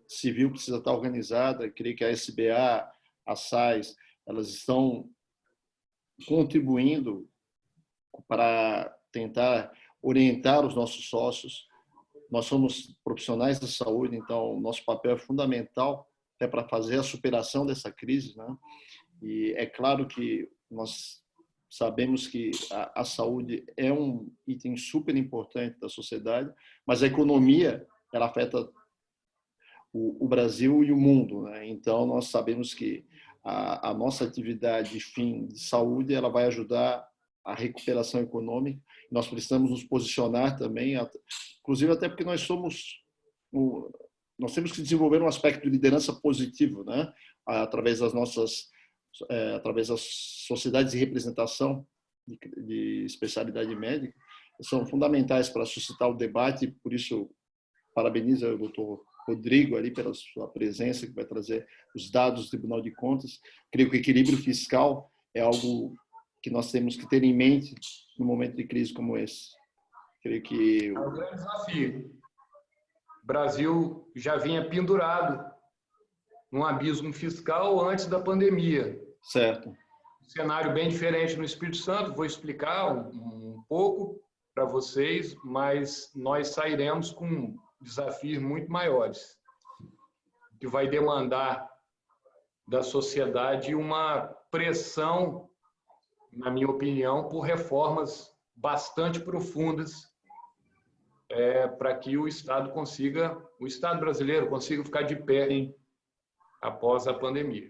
Civil precisa estar organizada, creio que a SBA, a SAIS, elas estão contribuindo para tentar orientar os nossos sócios. Nós somos profissionais da saúde, então nosso papel é fundamental até para fazer a superação dessa crise, né? E é claro que nós sabemos que a saúde é um item super importante da sociedade, mas a economia ela afeta o Brasil e o mundo, né? Então nós sabemos que a nossa atividade de saúde ela vai ajudar a recuperação econômica. Nós precisamos nos posicionar também, inclusive até porque nós temos que desenvolver um aspecto de liderança positivo, né? Através das sociedades de representação de especialidade médica, são fundamentais para suscitar o debate. Por isso, parabenizo o doutor Rodrigo ali pela sua presença, que vai trazer os dados do Tribunal de Contas. Creio que o equilíbrio fiscal é algo que nós temos que ter em mente no momento de crise como esse. Creio que é um grande desafio. O Brasil já vinha pendurado num abismo fiscal antes da pandemia. Certo. Um cenário bem diferente no Espírito Santo. Vou explicar um pouco para vocês, mas nós sairemos com desafios muito maiores, que vai demandar da sociedade uma pressão, na minha opinião, por reformas bastante profundas para que o Estado brasileiro consiga ficar de pé após a pandemia.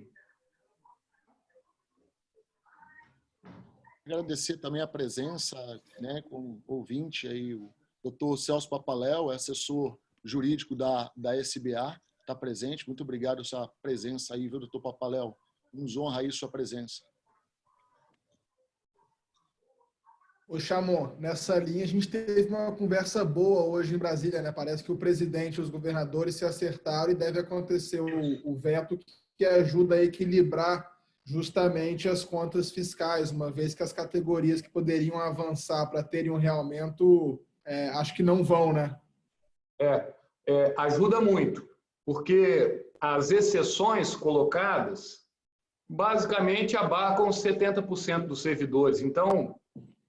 Agradecer também a presença, né, com o ouvinte aí, o Dr. Celso Papaléu, assessor jurídico da SBA, está presente. Muito obrigado pela sua presença aí, viu, doutor Papaléu? Nos honra aí sua presença. Ô, Chamon, nessa linha a gente teve uma conversa boa hoje em Brasília, né? Parece que o presidente e os governadores se acertaram e deve acontecer o veto que ajuda a equilibrar justamente as contas fiscais, uma vez que as categorias que poderiam avançar para terem um realmento, acho que não vão, né? Ajuda muito, porque as exceções colocadas basicamente abarcam 70% dos servidores. Então,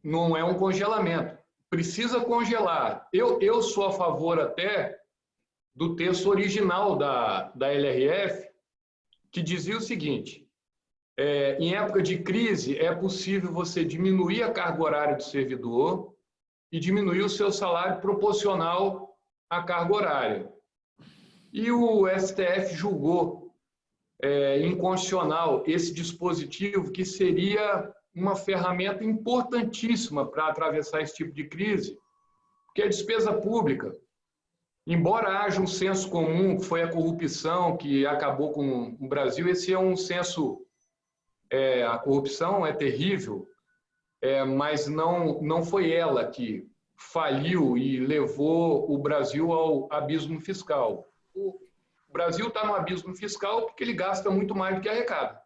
não é um congelamento. Precisa congelar. Eu sou a favor até do texto original da LRF, que dizia o seguinte: em época de crise, é possível você diminuir a carga horária do servidor e diminuir o seu salário proporcional à carga horária. E o STF julgou inconstitucional esse dispositivo, que seria uma ferramenta importantíssima para atravessar esse tipo de crise, que é a despesa pública. Embora haja um senso comum, que foi a corrupção que acabou com o Brasil, esse é um senso... a corrupção é terrível, mas não foi ela que faliu e levou o Brasil ao abismo fiscal. O Brasil está no abismo fiscal porque ele gasta muito mais do que arrecada,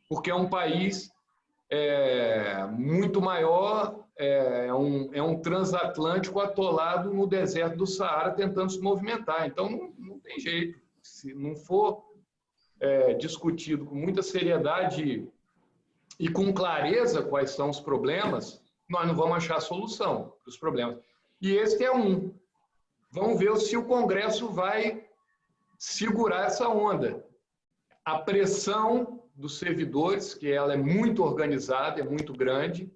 porque é um país muito maior, é um transatlântico atolado no deserto do Saara tentando se movimentar. Então não tem jeito. Se não for discutido com muita seriedade e com clareza quais são os problemas, nós não vamos achar solução para os problemas. E esse é um. Vamos ver se o Congresso vai segurar essa onda. A pressão dos servidores, que ela é muito organizada, é muito grande,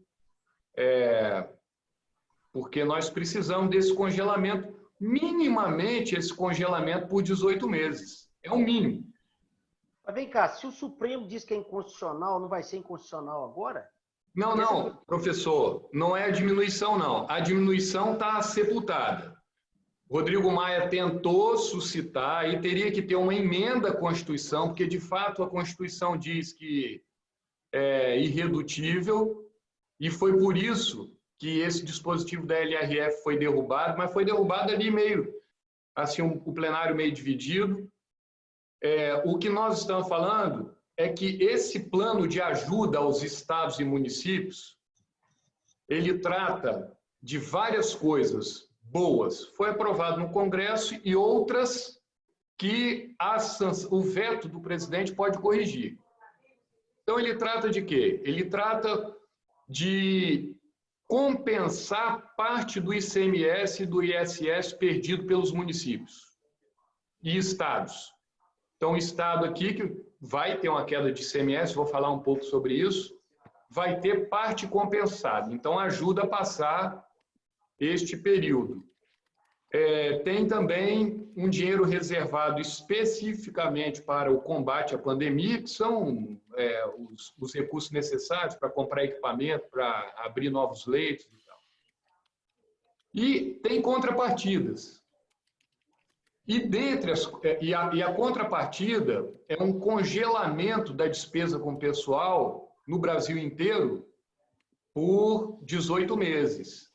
porque nós precisamos desse congelamento, minimamente esse congelamento por 18 meses. É o mínimo. Mas vem cá, se o Supremo diz que é inconstitucional, não vai ser inconstitucional agora? Não, professor, não é a diminuição, não. A diminuição está sepultada. Rodrigo Maia tentou suscitar e teria que ter uma emenda à Constituição, porque, de fato, a Constituição diz que é irredutível, e foi por isso que esse dispositivo da LRF foi derrubado, mas foi derrubado ali meio, assim, o plenário meio dividido. O que nós estamos falando é que esse plano de ajuda aos estados e municípios, ele trata de várias coisas boas. Foi aprovado no Congresso e outras que o veto do presidente pode corrigir. Então, ele trata de quê? Ele trata de compensar parte do ICMS e do ISS perdido pelos municípios e estados. Então, o estado aqui, que vai ter uma queda de ICMS, vou falar um pouco sobre isso, vai ter parte compensada. Então, ajuda a passar este período. Tem também um dinheiro reservado especificamente para o combate à pandemia, que são os recursos necessários para comprar equipamento, para abrir novos leitos e tal. E tem contrapartidas. E a contrapartida é um congelamento da despesa com o pessoal no Brasil inteiro por 18 meses.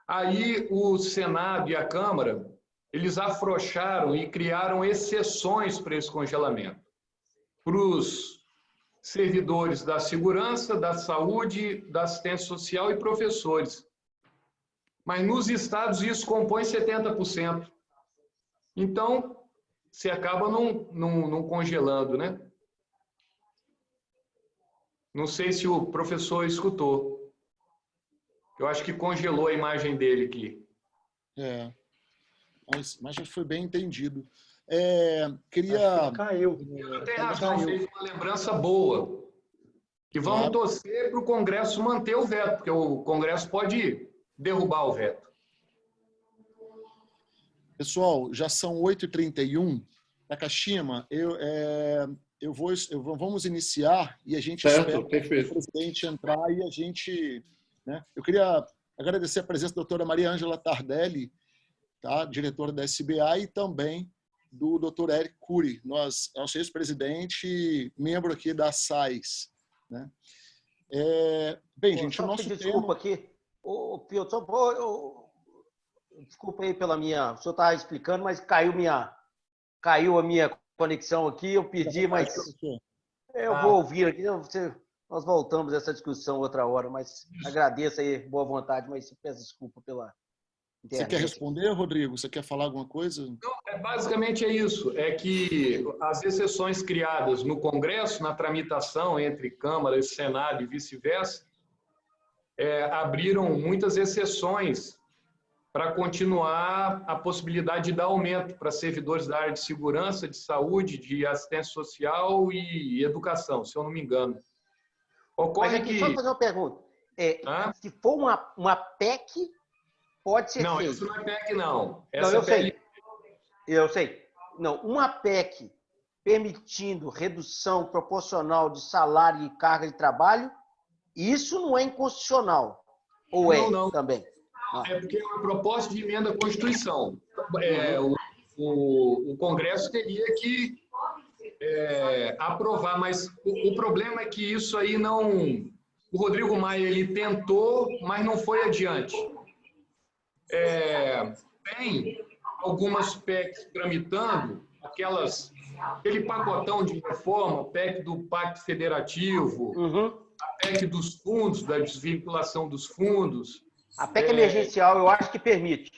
Aí o Senado e a Câmara, eles afrouxaram e criaram exceções para esse congelamento. Para os servidores da segurança, da saúde, da assistência social e professores. Mas nos estados isso compõe 70%. Então, você acaba não congelando, né? Não sei se o professor escutou. Eu acho que congelou a imagem dele aqui. Mas já foi bem entendido. Queria... Caiu. Tem razão, fez uma lembrança boa. E vamos torcer para o Congresso manter o veto, porque o Congresso pode derrubar o veto. Pessoal, já são 8h31. Takashima, vamos iniciar e a gente espera o presidente entrar e a gente... Né? Eu queria agradecer a presença da doutora Maria Ângela Tardelli, tá? Diretora da SBA, e também do doutor Eric Cury, nosso ex-presidente, membro aqui da SAIS. Né? Bem, gente, o nosso tema... Desculpa aqui. Desculpa aí pela minha... O senhor estava explicando, mas caiu a minha conexão aqui, eu pedi, mas... Eu vou ouvir aqui, nós voltamos a essa discussão outra hora, mas agradeço aí, boa vontade, mas peço desculpa pela internet. Você quer responder, Rodrigo? Você quer falar alguma coisa? Não, basicamente é isso, é que as exceções criadas no Congresso, na tramitação entre Câmara e Senado e vice-versa, abriram muitas exceções para continuar a possibilidade de dar aumento para servidores da área de segurança, de saúde, de assistência social e educação, se eu não me engano. Ocorre que... Só fazer uma pergunta. Se for uma PEC, pode ser Não, feito. isso não é PEC, não. Não, eu sei. Não, uma PEC permitindo redução proporcional de salário e carga de trabalho, isso não é inconstitucional. Ou não. Também? É porque é uma proposta de emenda à Constituição. O Congresso teria que aprovar, mas o problema é que isso aí não... O Rodrigo Maia, ele tentou, mas não foi adiante. Tem algumas PECs tramitando, aquele pacotão de reforma, PEC do Pacto Federativo, a PEC dos fundos, da desvinculação dos fundos. A PEC emergencial, eu acho que permite.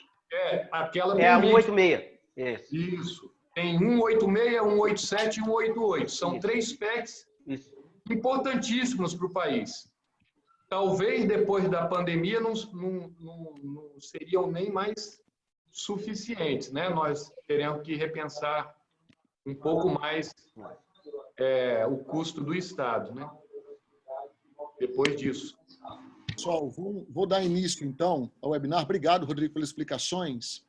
Aquela permite. A 186. Isso. Tem 186, 187 e 188. São 3 PECs importantíssimos para o país. Talvez depois da pandemia não seriam nem mais suficientes, né? Nós teremos que repensar um pouco mais o custo do Estado, né? Depois disso. Pessoal, vou dar início, então, ao webinar. Obrigado, Rodrigo, pelas explicações.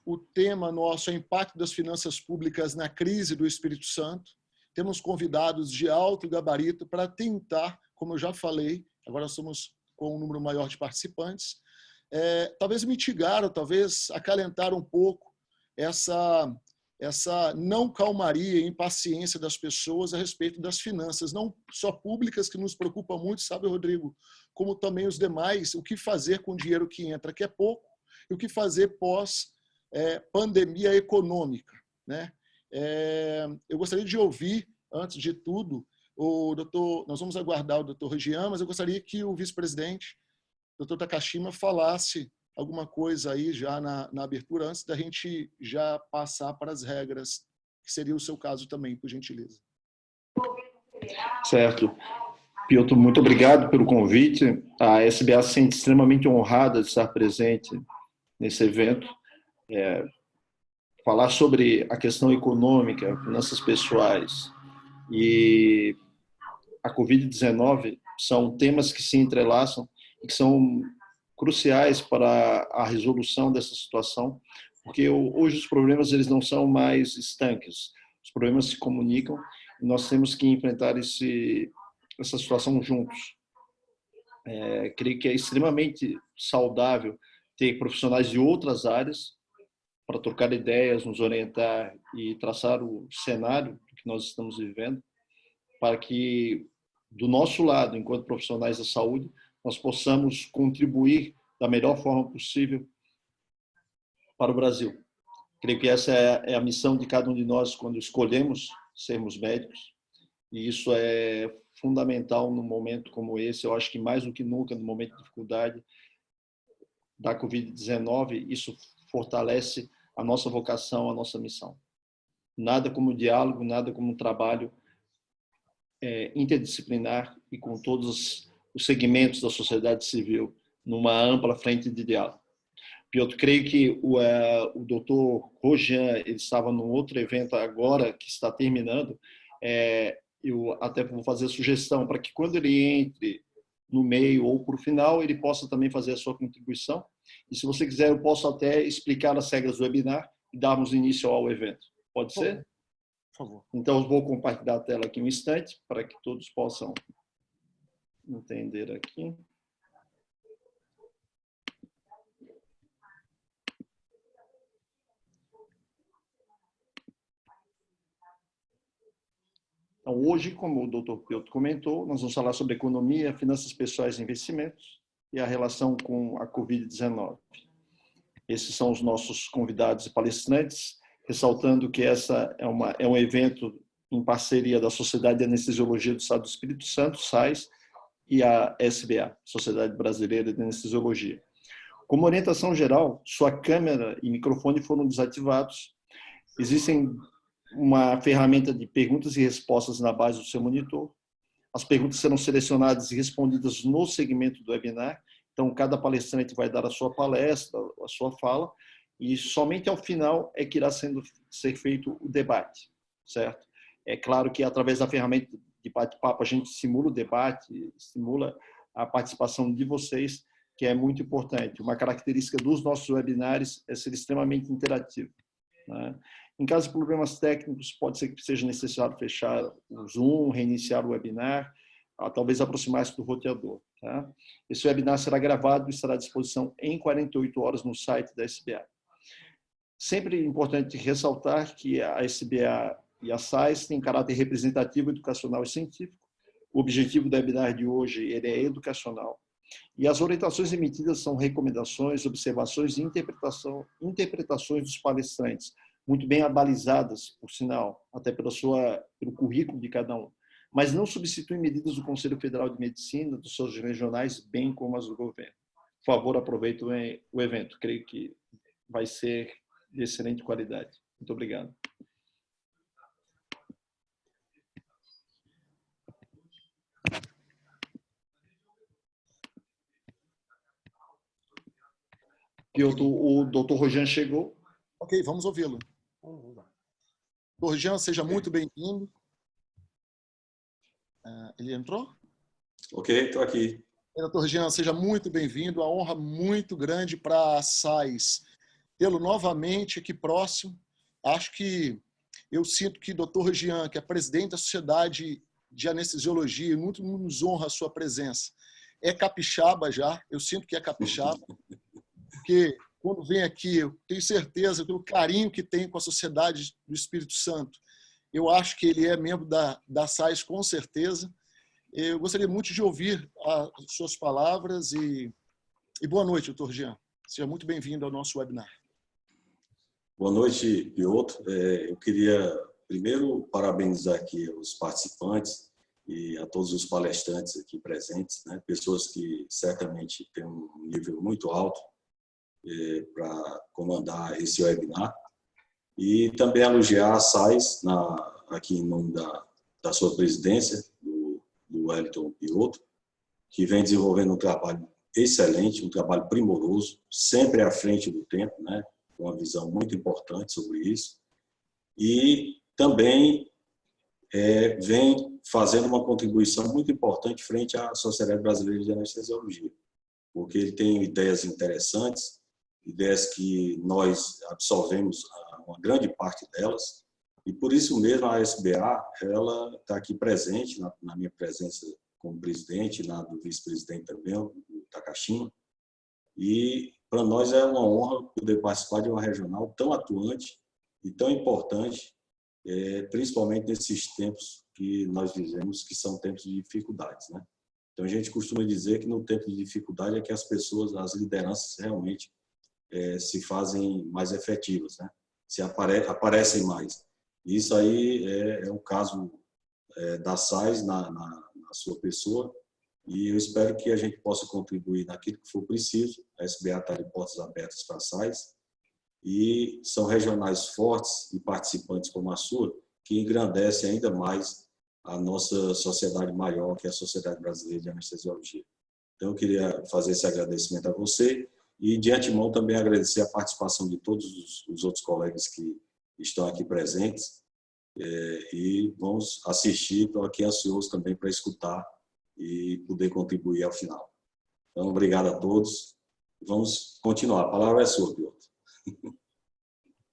O tema nosso é o impacto das finanças públicas na crise do Espírito Santo. Temos convidados de alto gabarito para tentar, como eu já falei, agora estamos com um número maior de participantes, talvez mitigar ou talvez acalentar um pouco essa não calmaria e impaciência das pessoas a respeito das finanças, não só públicas, que nos preocupa muito, sabe, Rodrigo, como também os demais, o que fazer com o dinheiro que entra, que é pouco, e o que fazer pós-pandemia econômica. Né? Eu gostaria de ouvir, antes de tudo, nós vamos aguardar o doutor Regian, mas eu gostaria que o vice-presidente, doutor Takashima, falasse alguma coisa aí já na abertura, antes da gente já passar para as regras, que seria o seu caso também, por gentileza. Certo. Piotr, muito obrigado pelo convite. A SBA se sente extremamente honrada de estar presente nesse evento. Falar sobre a questão econômica, finanças pessoais e a Covid-19 são temas que se entrelaçam e que são cruciais para a resolução dessa situação, porque hoje os problemas eles não são mais estanques, os problemas se comunicam e nós temos que enfrentar essa situação juntos. Creio que é extremamente saudável ter profissionais de outras áreas para trocar ideias, nos orientar e traçar o cenário que nós estamos vivendo, para que, do nosso lado, enquanto profissionais da saúde, nós possamos contribuir da melhor forma possível para o Brasil. Creio que essa é a missão de cada um de nós quando escolhemos sermos médicos, e isso é fundamental num momento como esse. Eu acho que mais do que nunca, no momento de dificuldade da Covid-19, isso fortalece a nossa vocação, a nossa missão. Nada como diálogo, nada como um trabalho interdisciplinar e com todos os segmentos da sociedade civil numa ampla frente de diálogo. Piotr, creio que o doutor Rojan, ele estava num outro evento agora que está terminando. Eu até vou fazer a sugestão para que quando ele entre no meio ou para o final, ele possa também fazer a sua contribuição. E se você quiser, eu posso até explicar as regras do webinar e darmos início ao evento. Pode ser? Por favor. Então, eu vou compartilhar a tela aqui um instante para que todos possam entender aqui. Então, hoje, como o Dr. Piotr comentou, nós vamos falar sobre economia, finanças pessoais e investimentos e a relação com a Covid-19. Esses são os nossos convidados e palestrantes, ressaltando que essa é um evento em parceria da Sociedade de Anestesiologia do Estado do Espírito Santo, SAIS, e a SBA, Sociedade Brasileira de Anestesiologia. Como orientação geral, sua câmera e microfone foram desativados. Existem uma ferramenta de perguntas e respostas na base do seu monitor. As perguntas serão selecionadas e respondidas no segmento do webinar. Então, cada palestrante vai dar a sua palestra, a sua fala, e somente ao final é que irá ser feito o debate, certo? É claro que através da ferramenta de bate-papo a gente simula o debate, simula a participação de vocês, que é muito importante. Uma característica dos nossos webinários é ser extremamente interativo, né? Em caso de problemas técnicos, pode ser que seja necessário fechar o Zoom, reiniciar o webinar, talvez aproximar-se do roteador. Tá? Esse webinar será gravado e estará à disposição em 48 horas no site da SBA. Sempre é importante ressaltar que a SBA e a SAIS têm caráter representativo, educacional e científico. O objetivo do webinar de hoje ele é educacional. E as orientações emitidas são recomendações, observações e interpretações dos palestrantes, muito bem abalizadas, por sinal, até pelo currículo de cada um, mas não substituem medidas do Conselho Federal de Medicina, dos seus regionais, bem como as do governo. Por favor, aproveitem o evento. Creio que vai ser de excelente qualidade. Muito obrigado. Piotr, o Dr. Rojan chegou. Ok, vamos ouvi-lo. Dr. Jean, seja muito bem-vindo. Ele entrou? Ok, estou aqui. Dr. Jean, seja muito bem-vindo. A honra muito grande para a SAIS tê-lo novamente aqui próximo. Acho que eu sinto que Dr. Jean, que é presidente da Sociedade de Anestesiologia, muito nos honra a sua presença. É capixaba já, eu sinto que é capixaba, porque quando vem aqui, eu tenho certeza pelo carinho que tem com a Sociedade do Espírito Santo. Eu acho que ele é membro da SAIS, com certeza. Eu gostaria muito de ouvir as suas palavras e boa noite, doutor Jean. Seja muito bem-vindo ao nosso webinar. Boa noite, Piotr. Eu queria, primeiro, parabenizar aqui os participantes e a todos os palestrantes aqui presentes, né? Pessoas que certamente têm um nível muito alto para comandar esse webinar. E também elogiar a SAIS, aqui em nome da sua presidência, do Wellington Piotto, que vem desenvolvendo um trabalho excelente, um trabalho primoroso, sempre à frente do tempo, né? Uma visão muito importante sobre isso. E também vem fazendo uma contribuição muito importante frente à Sociedade Brasileira de Anestesiologia, porque ele tem ideias interessantes, ideias que nós absorvemos uma grande parte delas, e por isso mesmo a SBA ela está aqui presente, na minha presença como presidente, na do vice-presidente também, o Takashima, e para nós é uma honra poder participar de uma regional tão atuante e tão importante, principalmente nesses tempos que nós vivemos, que são tempos de dificuldades, né? Então a gente costuma dizer que no tempo de dificuldade é que as pessoas, as lideranças realmente se fazem mais efetivas, né? Aparecem mais. Isso aí é o caso da SAIS na sua pessoa, e eu espero que a gente possa contribuir naquilo que for preciso. A SBA está de portas abertas para a SAIS, e são regionais fortes e participantes como a sua, que engrandecem ainda mais a nossa sociedade maior, que é a Sociedade Brasileira de Anestesiologia. Então, eu queria fazer esse agradecimento a você, e de antemão também agradecer a participação de todos os outros colegas que estão aqui presentes, e vamos assistir. Estou aqui ansioso também para escutar e poder contribuir ao final. Então, obrigado a todos. Vamos continuar. A palavra é sua, Piotr.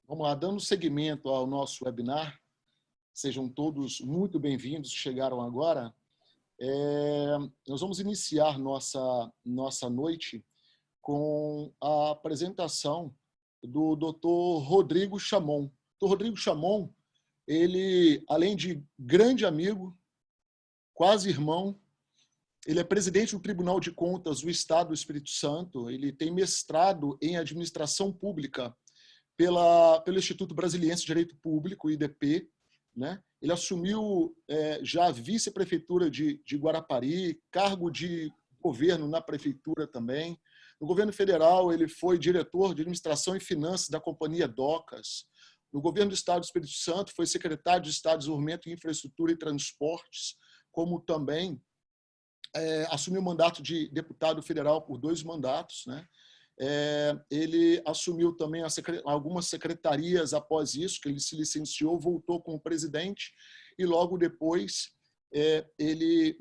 Vamos lá, dando seguimento ao nosso webinar, sejam todos muito bem-vindos que chegaram agora. Nós vamos iniciar nossa noite com a apresentação do Dr. Rodrigo Chamon. Dr. Rodrigo Chamon, ele, além de grande amigo, quase irmão, ele é presidente do Tribunal de Contas do Estado do Espírito Santo, ele tem mestrado em Administração Pública pelo Instituto Brasiliense de Direito Público, IDP, né? Ele assumiu já a vice-prefeitura de Guarapari, cargo de governo na prefeitura também. No governo federal, ele foi diretor de administração e finanças da Companhia Docas. No governo do Estado do Espírito Santo, foi secretário de Estado de Desenvolvimento, Infraestrutura e Transportes, como também assumiu o mandato de deputado federal por 2 mandatos, né? Ele assumiu também algumas secretarias após isso, que ele se licenciou, voltou como presidente, e logo depois ele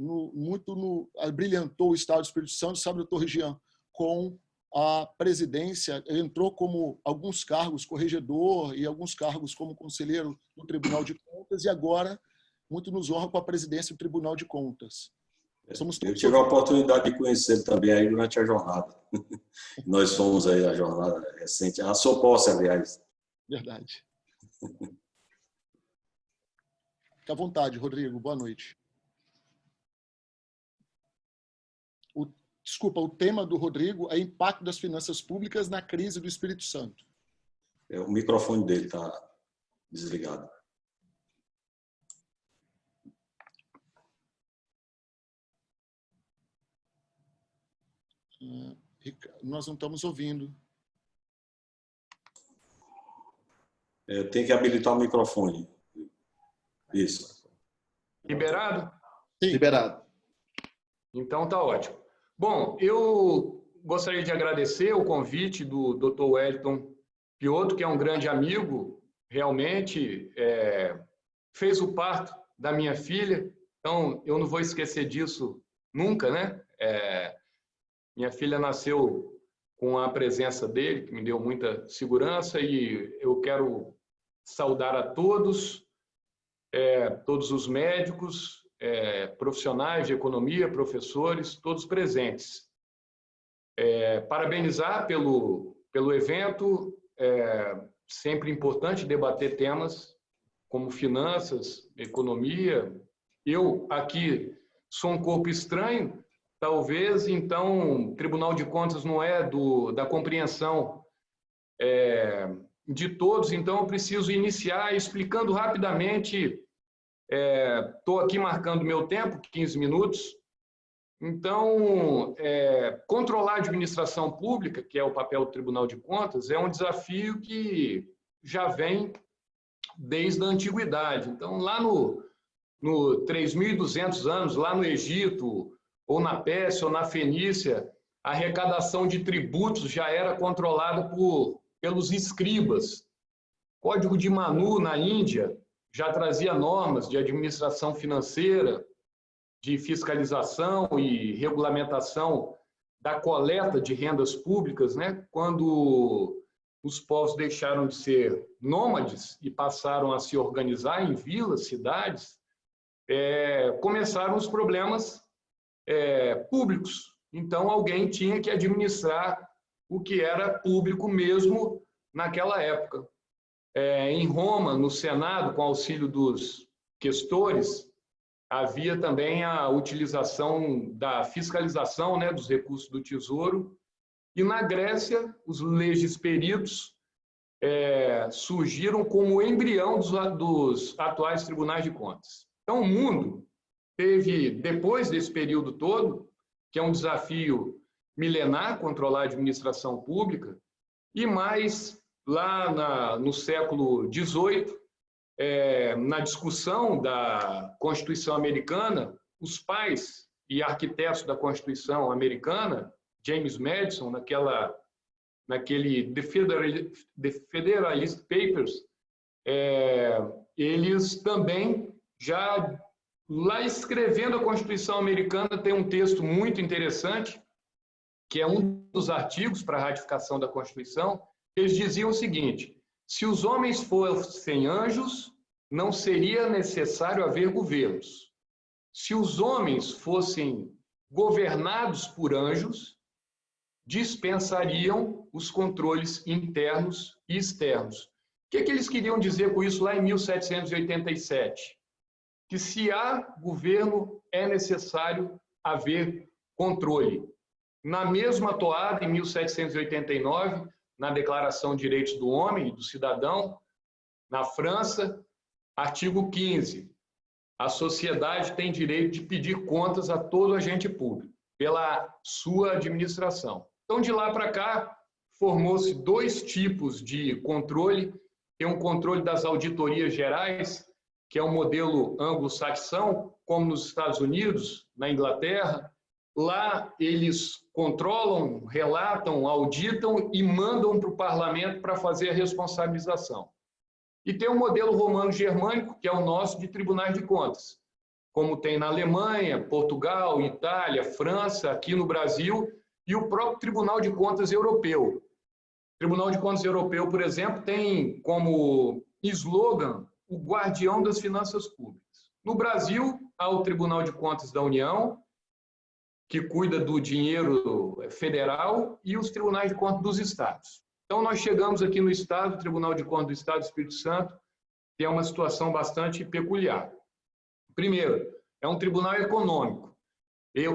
brilhantou o Estado do Espírito Santo, sabe, doutor Regian, com a presidência, entrou como alguns cargos, corregedor, e alguns cargos como conselheiro no Tribunal de Contas, e agora muito nos honra com a presidência do Tribunal de Contas. Eu tive a oportunidade de conhecer também aí durante a jornada. Nós fomos aí a jornada recente, a sua posse, aliás. Verdade. Fique à vontade, Rodrigo. Boa noite. Desculpa, o tema do Rodrigo é impacto das finanças públicas na crise do Espírito Santo. O microfone dele está desligado. Nós não estamos ouvindo. Tem que habilitar o microfone. Isso. Liberado? Sim. Liberado. Então, tá ótimo. Bom, eu gostaria de agradecer o convite do Dr. Wellington Piotto, que é um grande amigo, realmente fez o parto da minha filha, então eu não vou esquecer disso nunca, né? Minha filha nasceu com a presença dele, que me deu muita segurança, e eu quero saudar a todos, todos os médicos, profissionais de economia, professores, todos presentes. Parabenizar pelo evento, sempre importante debater temas como finanças, economia. Eu aqui sou um corpo estranho, talvez, então, o Tribunal de Contas não é da compreensão de todos, então eu preciso iniciar explicando rapidamente. Estou aqui marcando meu tempo, 15 minutos, Então, controlar a administração pública, que é o papel do Tribunal de Contas, é um desafio que já vem desde a antiguidade. Então, lá no 3.200 anos, lá no Egito, ou na Pérsia, ou na Fenícia, a arrecadação de tributos já era controlada pelos escribas. Código de Manu, na Índia, já trazia normas de administração financeira, de fiscalização e regulamentação da coleta de rendas públicas, né? Quando os povos deixaram de ser nômades e passaram a se organizar em vilas, cidades, começaram os problemas públicos. Então, alguém tinha que administrar o que era público mesmo naquela época. Em Roma, no Senado, com auxílio dos questores, havia também a utilização da fiscalização, né, dos recursos do Tesouro. E na Grécia, os legisperitos surgiram como embrião dos atuais tribunais de contas. Então, o mundo teve, depois desse período todo, que é um desafio milenar, controlar a administração pública, e mais lá no século XVIII, na discussão da Constituição Americana, os pais e arquitetos da Constituição Americana, James Madison, naquele The Federalist Papers, eles também já, lá escrevendo a Constituição Americana, tem um texto muito interessante, que é um dos artigos para a ratificação da Constituição. Eles diziam o seguinte: se os homens fossem anjos, não seria necessário haver governos. Se os homens fossem governados por anjos, dispensariam os controles internos e externos. O que eles queriam dizer com isso lá em 1787? Que se há governo, é necessário haver controle. Na mesma toada, em 1789, na Declaração de Direitos do Homem e do Cidadão, na França, artigo 15, a sociedade tem direito de pedir contas a todo agente público, pela sua administração. Então, de lá para cá, formou-se dois tipos de controle. Tem um controle das auditorias gerais, que é um modelo anglo-saxão, como nos Estados Unidos, na Inglaterra. Lá eles controlam, relatam, auditam e mandam para o parlamento para fazer a responsabilização. E tem um modelo romano-germânico, que é o nosso, de tribunais de contas, como tem na Alemanha, Portugal, Itália, França, aqui no Brasil, e o próprio Tribunal de Contas Europeu. O Tribunal de Contas Europeu, por exemplo, tem como slogan o guardião das finanças públicas. No Brasil, há o Tribunal de Contas da União, que cuida do dinheiro federal, e os tribunais de contas dos estados. Então, nós chegamos aqui no Estado, o Tribunal de Contas do Estado do Espírito Santo, tem uma situação bastante peculiar. Primeiro, é um tribunal econômico.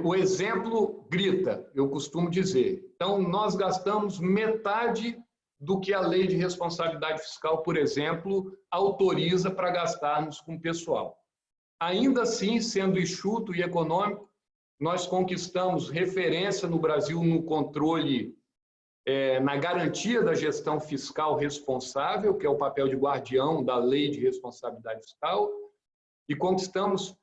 O exemplo grita, eu costumo dizer. Então, nós gastamos metade do que a Lei de Responsabilidade Fiscal, por exemplo, autoriza para gastarmos com o pessoal. Ainda assim, sendo enxuto e econômico, nós conquistamos referência no Brasil no controle, na garantia da gestão fiscal responsável, que é o papel de guardião da Lei de Responsabilidade Fiscal, e conquistamos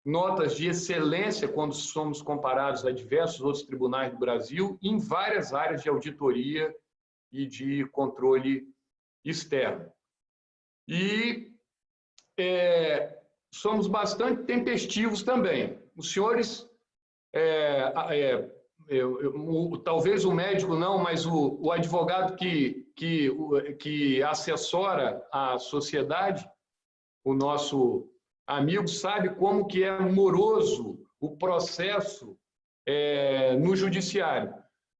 notas de excelência quando somos comparados a diversos outros tribunais do Brasil em várias áreas de auditoria e de controle externo. E somos bastante tempestivos também. Os senhores, talvez o médico não, mas o advogado que assessora a sociedade, o nosso amigo, sabe como que é moroso o processo no judiciário.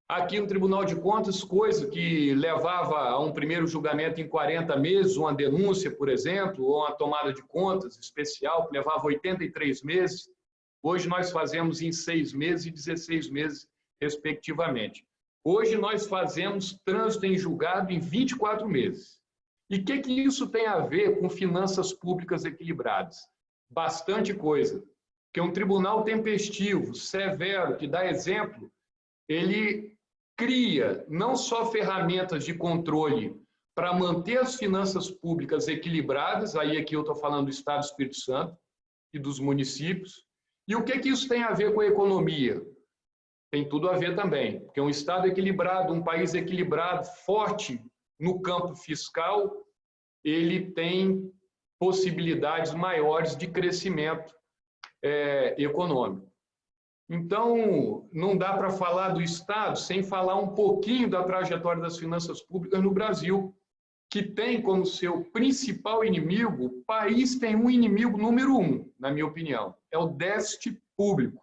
Aqui no Tribunal de Contas, coisa que levava a um primeiro julgamento em 40 meses, uma denúncia, por exemplo, ou uma tomada de contas especial, que levava 83 meses, hoje nós fazemos em 6 meses e 16 meses, respectivamente. Hoje nós fazemos trânsito em julgado em 24 meses. E o que isso tem a ver com finanças públicas equilibradas? Bastante coisa. que um tribunal tempestivo, severo, que dá exemplo, ele cria não só ferramentas de controle para manter as finanças públicas equilibradas, aí aqui eu estou falando do Estado do Espírito Santo e dos municípios, e o que isso tem a ver com a economia? Tem tudo a ver também, porque um Estado equilibrado, um país equilibrado, forte no campo fiscal, ele tem possibilidades maiores de crescimento econômico. Então, não dá para falar do Estado sem falar um pouquinho da trajetória das finanças públicas no Brasil, que tem como seu principal inimigo, o país tem um inimigo número 1, na minha opinião, é o déficit público.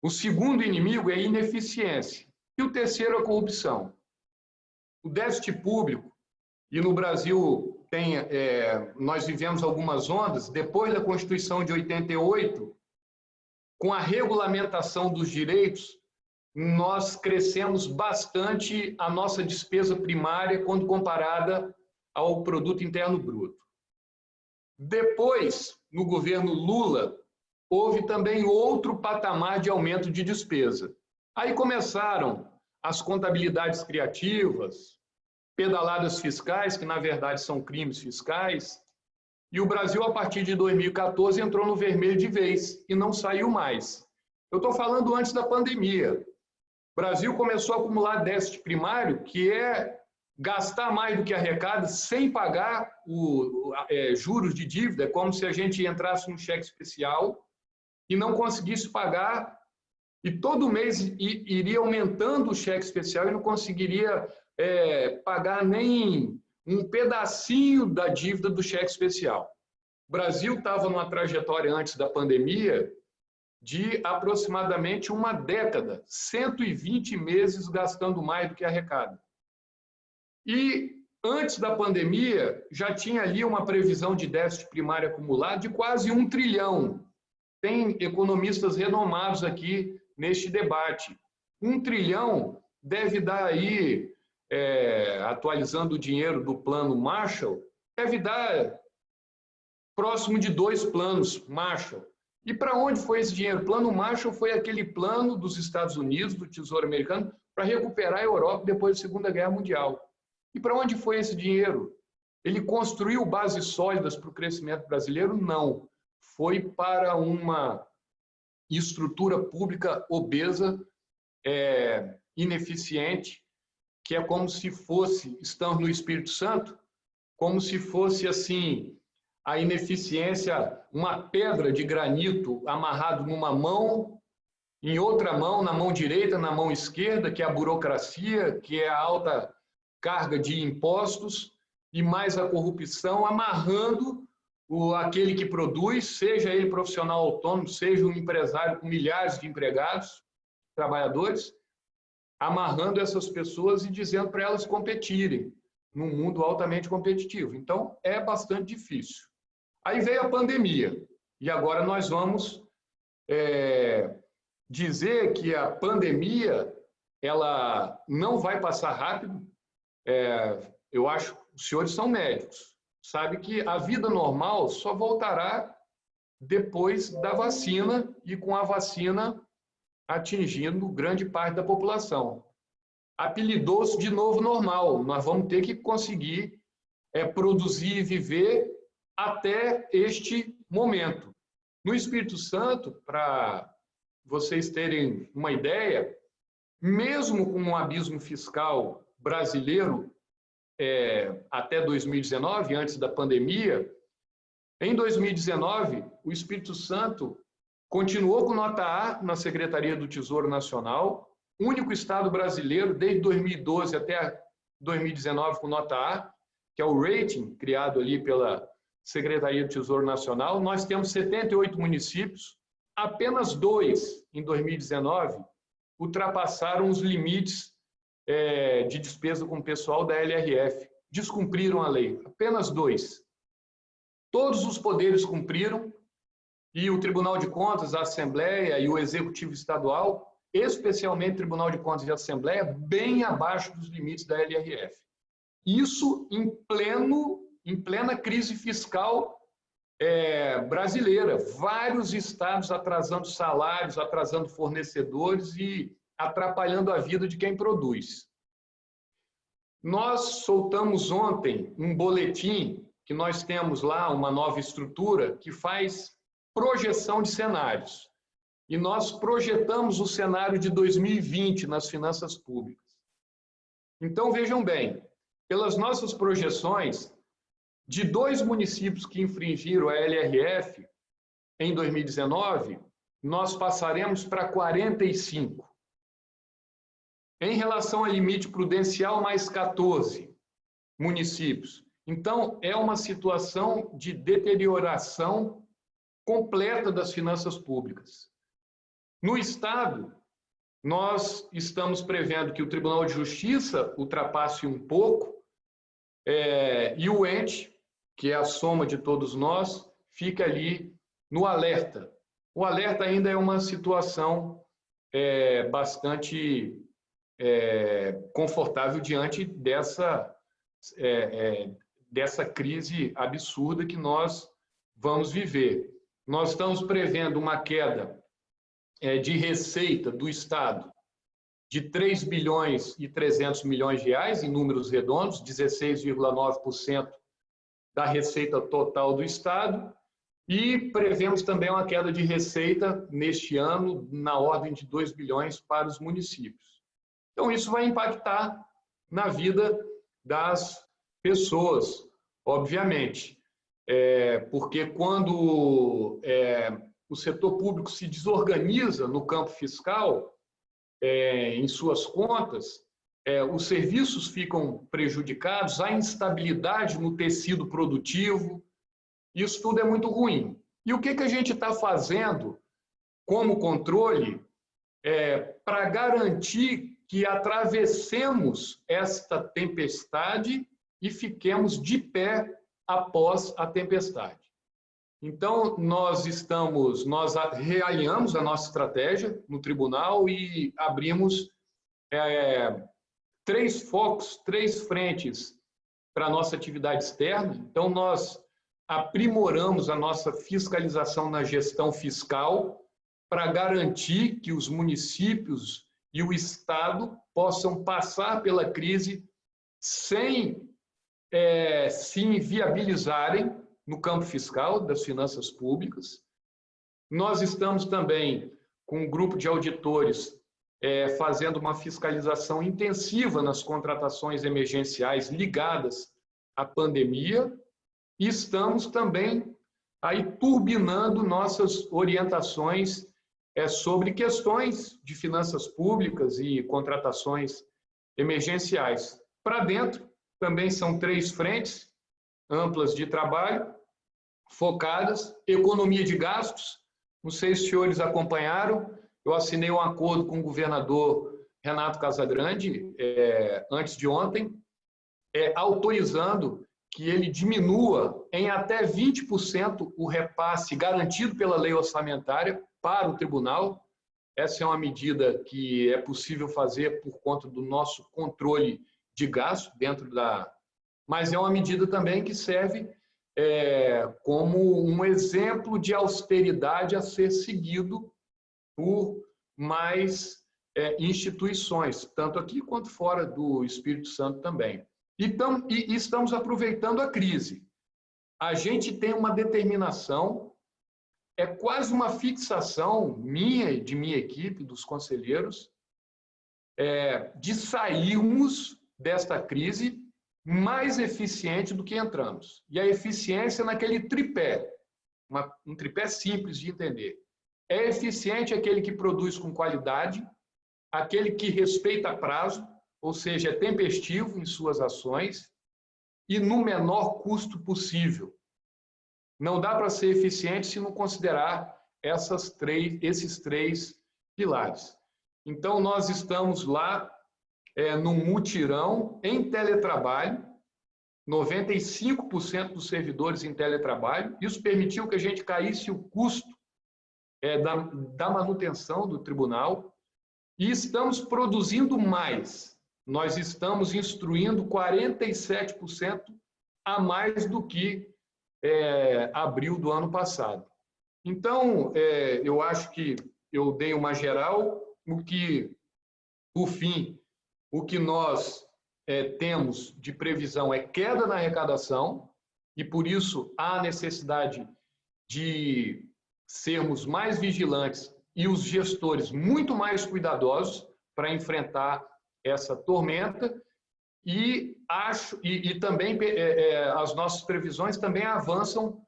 O segundo inimigo é a ineficiência. E o terceiro é a corrupção. O déficit público, e no Brasil nós vivemos algumas ondas, depois da Constituição de 88, com a regulamentação dos direitos, nós crescemos bastante a nossa despesa primária quando comparada ao produto interno bruto. Depois, no governo Lula, houve também outro patamar de aumento de despesa. Aí começaram as contabilidades criativas, pedaladas fiscais, que na verdade são crimes fiscais, e o Brasil, a partir de 2014, entrou no vermelho de vez e não saiu mais. Eu estou falando antes da pandemia. O Brasil começou a acumular déficit primário, que é gastar mais do que arrecada sem pagar juros de dívida, é como se a gente entrasse num cheque especial e não conseguisse pagar, e todo mês iria aumentando o cheque especial e não conseguiria pagar nem um pedacinho da dívida do cheque especial. O Brasil estava numa trajetória antes da pandemia de aproximadamente uma década, 120 meses gastando mais do que arrecada. E antes da pandemia já tinha ali uma previsão de déficit primário acumulado de quase 1 trilhão. Tem economistas renomados aqui neste debate. 1 trilhão deve dar aí, atualizando o dinheiro do plano Marshall, deve dar próximo de 2 planos Marshall. E para onde foi esse dinheiro? O plano Marshall foi aquele plano dos Estados Unidos, do Tesouro Americano, para recuperar a Europa depois da Segunda Guerra Mundial. E para onde foi esse dinheiro? Ele construiu bases sólidas para o crescimento brasileiro? Não. Foi para uma estrutura pública obesa, ineficiente, que é como se fosse, estamos no Espírito Santo, como se fosse assim, a ineficiência, uma pedra de granito amarrado numa mão, em outra mão, na mão direita, na mão esquerda, que é a burocracia, que é a alta carga de impostos, e mais a corrupção, amarrando aquele que produz, seja ele profissional autônomo, seja um empresário com milhares de empregados, trabalhadores, amarrando essas pessoas e dizendo para elas competirem num mundo altamente competitivo. Então, é bastante difícil. Aí veio a pandemia, e agora nós vamos dizer que a pandemia ela não vai passar rápido. Eu acho que os senhores são médicos, sabe que a vida normal só voltará depois da vacina e com a vacina atingindo grande parte da população. Apelidou-se de novo normal. Nós vamos ter que conseguir produzir e viver até este momento. No Espírito Santo, para vocês terem uma ideia, mesmo com um abismo fiscal brasileiro até 2019, antes da pandemia, em 2019, o Espírito Santo continuou com nota A na Secretaria do Tesouro Nacional, único estado brasileiro desde 2012 até 2019 com nota A, que é o rating criado ali pela Secretaria do Tesouro Nacional. Nós temos 78 municípios, apenas 2 em 2019 ultrapassaram os limites de despesa com o pessoal da LRF, descumpriram a lei, apenas 2. Todos os poderes cumpriram, e o Tribunal de Contas, a Assembleia e o Executivo Estadual, especialmente o Tribunal de Contas e a Assembleia, bem abaixo dos limites da LRF. Isso em plena crise fiscal brasileira. Vários estados atrasando salários, atrasando fornecedores e atrapalhando a vida de quem produz. Nós soltamos ontem um boletim que nós temos lá, uma nova estrutura que faz projeção de cenários. E nós projetamos o cenário de 2020 nas finanças públicas. Então, vejam bem, pelas nossas projeções, de 2 municípios que infringiram a LRF em 2019, nós passaremos para 45. Em relação ao limite prudencial, mais 14 municípios. Então, é uma situação de deterioração completa das finanças públicas. No Estado, nós estamos prevendo que o Tribunal de Justiça ultrapasse um pouco e o ente, que é a soma de todos nós, fica ali no alerta. O alerta ainda é uma situação bastante confortável diante dessa crise absurda que nós vamos viver. Nós estamos prevendo uma queda de receita do Estado de 3 bilhões e 300 milhões de reais, em números redondos, 16,9% da receita total do Estado, e prevemos também uma queda de receita neste ano na ordem de 2 bilhões para os municípios. Então, isso vai impactar na vida das pessoas, obviamente, porque quando o setor público se desorganiza no campo fiscal, em suas contas, os serviços ficam prejudicados, há instabilidade no tecido produtivo, isso tudo é muito ruim. E o que a gente está fazendo como controle para garantir que atravessemos esta tempestade e fiquemos de pé após a tempestade? Então, nós realinhamos a nossa estratégia no tribunal e abrimos 3 focos, 3 frentes para a nossa atividade externa. Então, nós aprimoramos a nossa fiscalização na gestão fiscal para garantir que os municípios e o Estado possam passar pela crise sem se inviabilizarem no campo fiscal das finanças públicas. Nós estamos também com um grupo de auditores fazendo uma fiscalização intensiva nas contratações emergenciais ligadas à pandemia e estamos também aí turbinando nossas orientações sobre questões de finanças públicas e contratações emergenciais. Para dentro, também são 3 frentes amplas de trabalho, focadas, economia de gastos. Não sei se os senhores acompanharam, eu assinei um acordo com o governador Renato Casagrande, antes de ontem, autorizando que ele diminua em até 20% o repasse garantido pela lei orçamentária para o tribunal. Essa é uma medida que é possível fazer por conta do nosso controle de gasto dentro da... Mas é uma medida também que serve como um exemplo de austeridade a ser seguido por mais instituições, tanto aqui quanto fora do Espírito Santo também. Então, e estamos aproveitando a crise. A gente tem uma determinação, é quase uma fixação minha e de minha equipe, dos conselheiros, de sairmos desta crise mais eficiente do que entramos. E a eficiência naquele tripé, um tripé simples de entender. É eficiente aquele que produz com qualidade, aquele que respeita prazo, ou seja, é tempestivo em suas ações e no menor custo possível. Não dá para ser eficiente se não considerar esses 3 pilares. Então, nós estamos lá num mutirão em teletrabalho, 95% dos servidores em teletrabalho. Isso permitiu que a gente caísse o custo da manutenção do tribunal e estamos produzindo mais. Nós estamos instruindo 47% a mais do que abril do ano passado. Então, eu acho que eu dei uma geral, por fim, o que nós temos de previsão é queda na arrecadação, e por isso há necessidade de sermos mais vigilantes e os gestores muito mais cuidadosos para enfrentar essa tormenta. E também as nossas previsões também avançam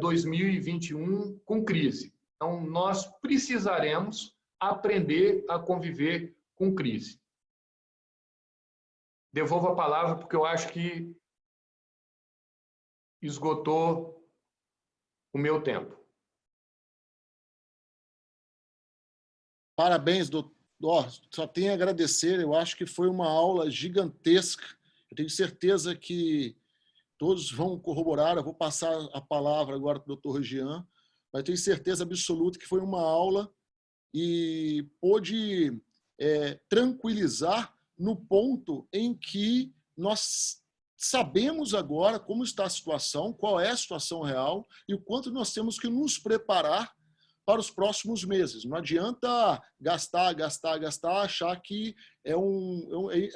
2021 com crise. Então, nós precisaremos aprender a conviver com crise. Devolvo a palavra, porque eu acho que esgotou o meu tempo. Parabéns, doutor. Só tenho a agradecer. Eu acho que foi uma aula gigantesca. Eu tenho certeza que todos vão corroborar. Eu vou passar a palavra agora para o doutor Jean, mas tenho certeza absoluta que foi uma aula e pôde tranquilizar no ponto em que nós sabemos agora como está a situação, qual é a situação real e o quanto nós temos que nos preparar para os próximos meses. Não adianta gastar, achar que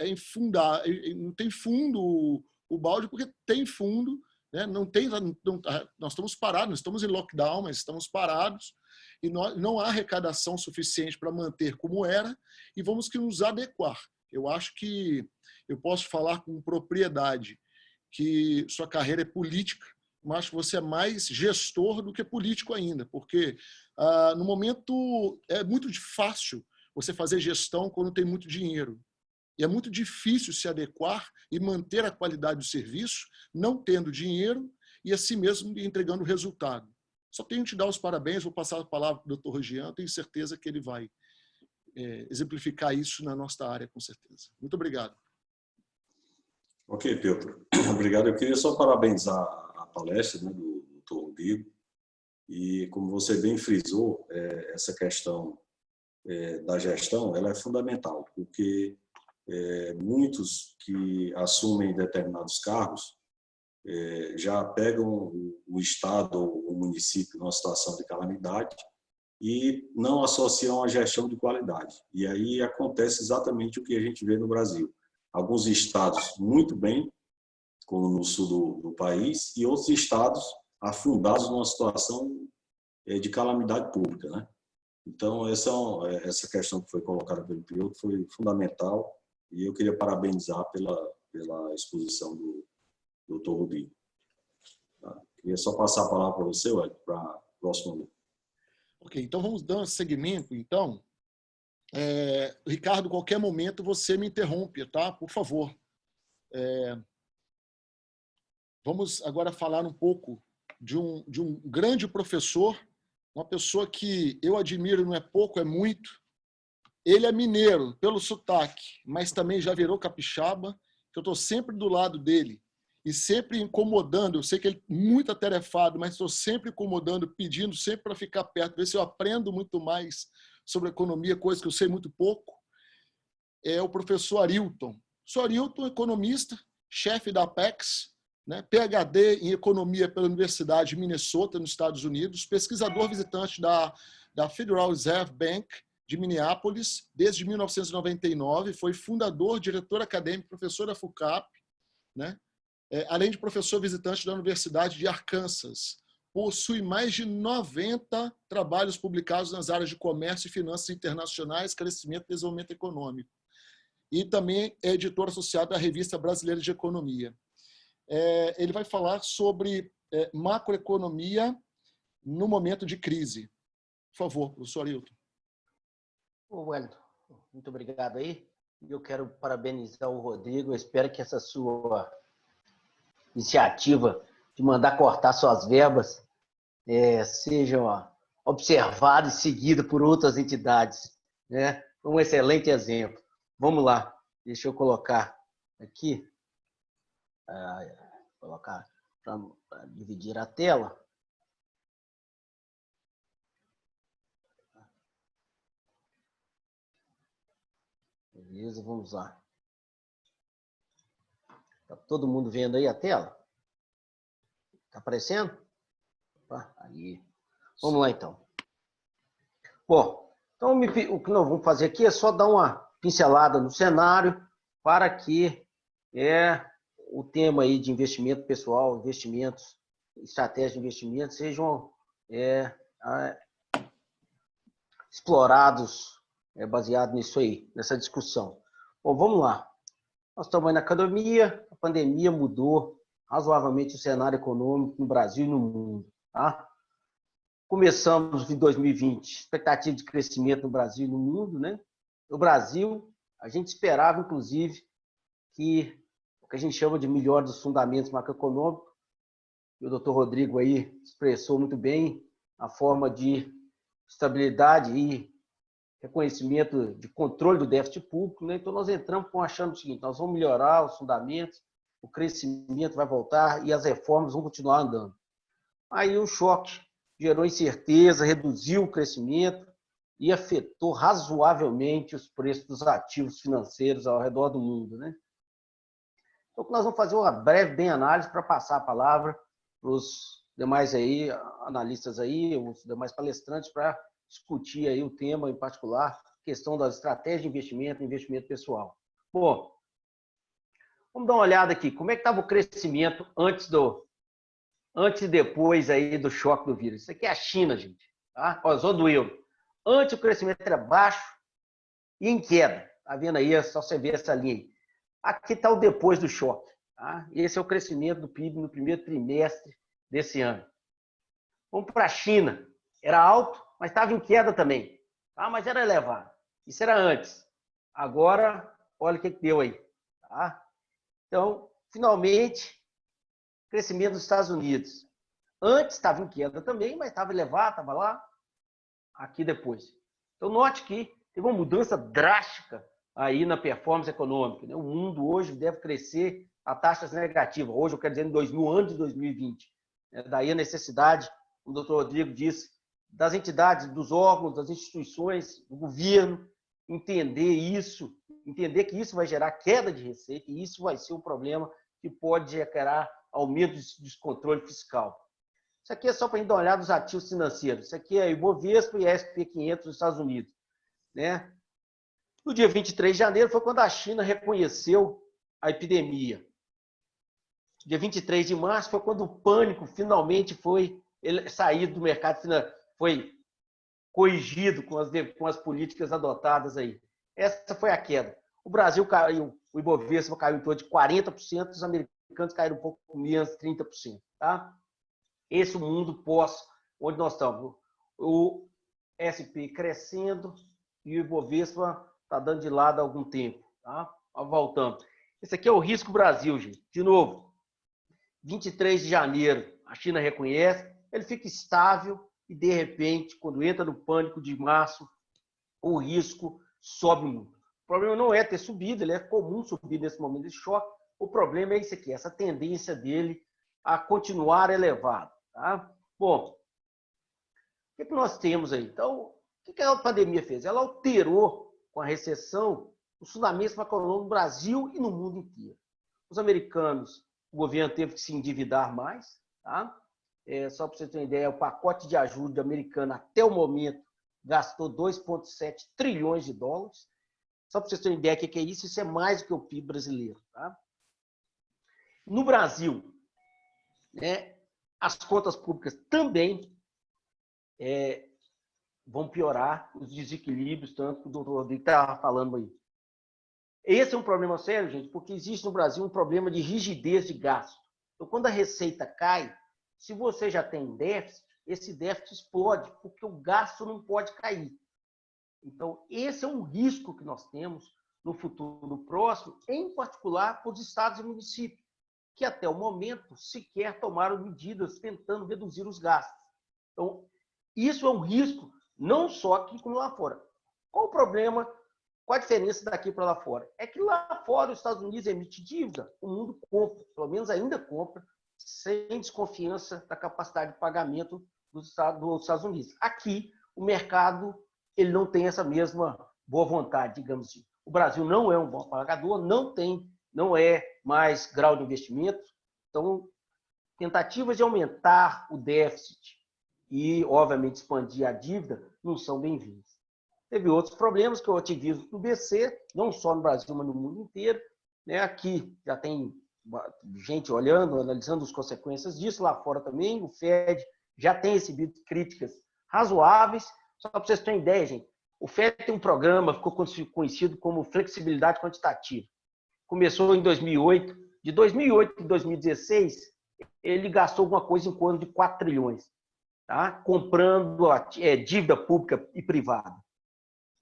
infundar, não tem fundo o balde, porque tem fundo, né? Nós estamos parados, nós estamos em lockdown, mas estamos parados, e não há arrecadação suficiente para manter como era, e vamos que nos adequar. Eu acho que eu posso falar com propriedade que sua carreira é política, mas que você é mais gestor do que político ainda, porque no momento é muito fácil você fazer gestão quando tem muito dinheiro. E é muito difícil se adequar e manter a qualidade do serviço, não tendo dinheiro e assim mesmo entregando resultado. Só tenho que te dar os parabéns, vou passar a palavra para o doutor Jean, tenho certeza que ele vai exemplificar isso na nossa área, com certeza. Muito obrigado. Ok, Piotr. Obrigado. Eu queria só parabenizar a palestra, né, do doutor Rodrigo. E, como você bem frisou, essa questão da gestão ela é fundamental, porque muitos que assumem determinados cargos já pegam o Estado ou o município numa situação de calamidade e não associam a gestão de qualidade. E aí acontece exatamente o que a gente vê no Brasil. Alguns estados muito bem, como no sul do país, e outros estados afundados numa situação de calamidade pública, né? Então, essa questão que foi colocada pelo Piotr foi fundamental e eu queria parabenizar pela exposição do Dr. Rodrigo. Tá? Queria só passar a palavra para você, Wellington, para a próxima. Ok, então vamos dar seguimento, então. Ricardo, qualquer momento você me interrompe, tá? Por favor. Vamos agora falar um pouco de um grande professor, uma pessoa que eu admiro, não é pouco, é muito. Ele é mineiro, pelo sotaque, mas também já virou capixaba, que eu estou sempre do lado dele e sempre incomodando. Eu sei que ele é muito atarefado, mas estou sempre incomodando, pedindo sempre para ficar perto, ver se eu aprendo muito mais sobre economia, coisa que eu sei muito pouco. É o professor Arilton. O professor Arilton, economista, chefe da Apex, né, PhD em economia pela Universidade de Minnesota, nos Estados Unidos, pesquisador visitante da Federal Reserve Bank de Minneapolis desde 1999, foi fundador, diretor acadêmico, professor da FUCAP, né, além de professor visitante da Universidade de Arkansas. Possui mais de 90 trabalhos publicados nas áreas de comércio e finanças internacionais, crescimento e desenvolvimento econômico. E também é editor associado à Revista Brasileira de Economia. Ele vai falar sobre macroeconomia no momento de crise. Por favor, professor Arilton. Wellington, muito obrigado aí. Eu quero parabenizar o Rodrigo. Eu espero que essa sua iniciativa de mandar cortar suas verbas seja observada e seguida por outras entidades, né? Um excelente exemplo. Vamos lá, deixa eu colocar aqui, colocar para dividir a tela. Beleza, vamos lá. Está todo mundo vendo aí a tela? Tá aparecendo? Aí. Vamos lá, então. Bom, então o que nós vamos fazer aqui é só dar uma pincelada no cenário para que o tema aí de investimento pessoal, investimentos, estratégia de investimento sejam explorados baseado nisso aí, nessa discussão. Bom, vamos lá. Nós estamos aí na pandemia, a pandemia mudou razoavelmente o cenário econômico no Brasil e no mundo. Tá? Começamos em 2020, expectativa de crescimento no Brasil e no mundo, né? No Brasil, a gente esperava, inclusive, que o que a gente chama de melhor dos fundamentos macroeconômicos, e o doutor Rodrigo aí expressou muito bem a forma de estabilidade e reconhecimento de controle do déficit público, né? Então, nós entramos achando o seguinte, nós vamos melhorar os fundamentos, o crescimento vai voltar e as reformas vão continuar andando. Aí o choque gerou incerteza, reduziu o crescimento e afetou razoavelmente os preços dos ativos financeiros ao redor do mundo, né? Então, nós vamos fazer uma breve bem análise para passar a palavra para os demais aí, analistas aí, os demais palestrantes, para discutir aí o tema em particular, questão das estratégias de investimento, investimento pessoal. Bom, vamos dar uma olhada aqui, como é que estava o crescimento antes e depois aí do choque do vírus. Isso aqui é a China, gente, tá? Ó, zona do euro. Antes o crescimento era baixo e em queda. Tá vendo aí? É só você ver essa linha aí. Aqui está o depois do choque. Tá? Esse é o crescimento do PIB no primeiro trimestre desse ano. Vamos para a China. Era alto, mas estava em queda também. Tá? Mas era elevado. Isso era antes. Agora, olha o que deu aí. Tá? Então, finalmente, crescimento dos Estados Unidos. Antes estava em queda também, mas estava elevado, estava lá. Aqui depois. Então, note que teve uma mudança drástica aí na performance econômica. Né? O mundo hoje deve crescer a taxas negativas. Hoje, eu quero dizer, em 2000, antes de 2020. Daí a necessidade, o doutor Rodrigo disse, das entidades, dos órgãos, das instituições, do governo, entender isso, entender que isso vai gerar queda de receita e isso vai ser um problema que pode gerar aumento de descontrole fiscal. Isso aqui é só para a gente dar uma olhada nos ativos financeiros. Isso aqui é Ibovespa e S&P 500 dos Estados Unidos. Né? No dia 23 de janeiro foi quando a China reconheceu a epidemia. Dia 23 de março foi quando o pânico finalmente foi saído do mercado financeiro, foi corrigido com as políticas adotadas aí. Essa foi a queda. O Brasil caiu, o Ibovespa caiu em torno de 40%, os americanos caíram um pouco menos, 30%. Tá? Esse é o mundo pós, onde nós estamos. O S&P crescendo e o Ibovespa está dando de lado há algum tempo. Tá? Voltando. Esse aqui é o risco Brasil, gente. De novo, 23 de janeiro, a China reconhece, ele fica estável e, de repente, quando entra no pânico de março, o risco sobe muito. O problema não é ter subido, ele é comum subir nesse momento de choque. O problema é isso aqui, essa tendência dele a continuar elevado. Tá? Bom, o que nós temos aí? Então, o que a pandemia fez? Ela alterou, com a recessão, os fundamentos macroeconômicos no Brasil e no mundo inteiro. Os americanos, o governo teve que se endividar mais. Tá? Só para você ter uma ideia, o pacote de ajuda americano, até o momento, gastou 2,7 trilhões de dólares. Só para vocês terem ideia do que é isso, isso é mais do que o PIB brasileiro. Tá? No Brasil, né, as contas públicas também vão piorar, os desequilíbrios, tanto que o doutor Rodrigo estava falando aí. Esse é um problema sério, gente, porque existe no Brasil um problema de rigidez de gasto. Então, quando a receita cai, se você já tem déficit, esse déficit explode, porque o gasto não pode cair. Então, esse é um risco que nós temos no futuro próximo, em particular para os estados e municípios, que até o momento sequer tomaram medidas tentando reduzir os gastos. Então, isso é um risco, não só aqui como lá fora. Qual o problema? Qual a diferença daqui para lá fora? É que lá fora os Estados Unidos emitem dívida, o mundo compra, pelo menos ainda compra, sem desconfiança da capacidade de pagamento dos Estados Unidos. Aqui, o mercado ele não tem essa mesma boa vontade, digamos assim. O Brasil não é um bom pagador, não é mais grau de investimento, então tentativas de aumentar o déficit e, obviamente, expandir a dívida não são bem-vindas. Teve outros problemas que o ativismo do BC, não só no Brasil, mas no mundo inteiro, né? Aqui já tem gente olhando, analisando as consequências disso, lá fora também, o Fed já tem recebido críticas razoáveis. Só para vocês terem ideia, gente, o Fed tem um programa, ficou conhecido como flexibilidade quantitativa. Começou em 2008. De 2008 a 2016, ele gastou alguma coisa em torno de 4 trilhões, tá? Comprando dívida pública e privada.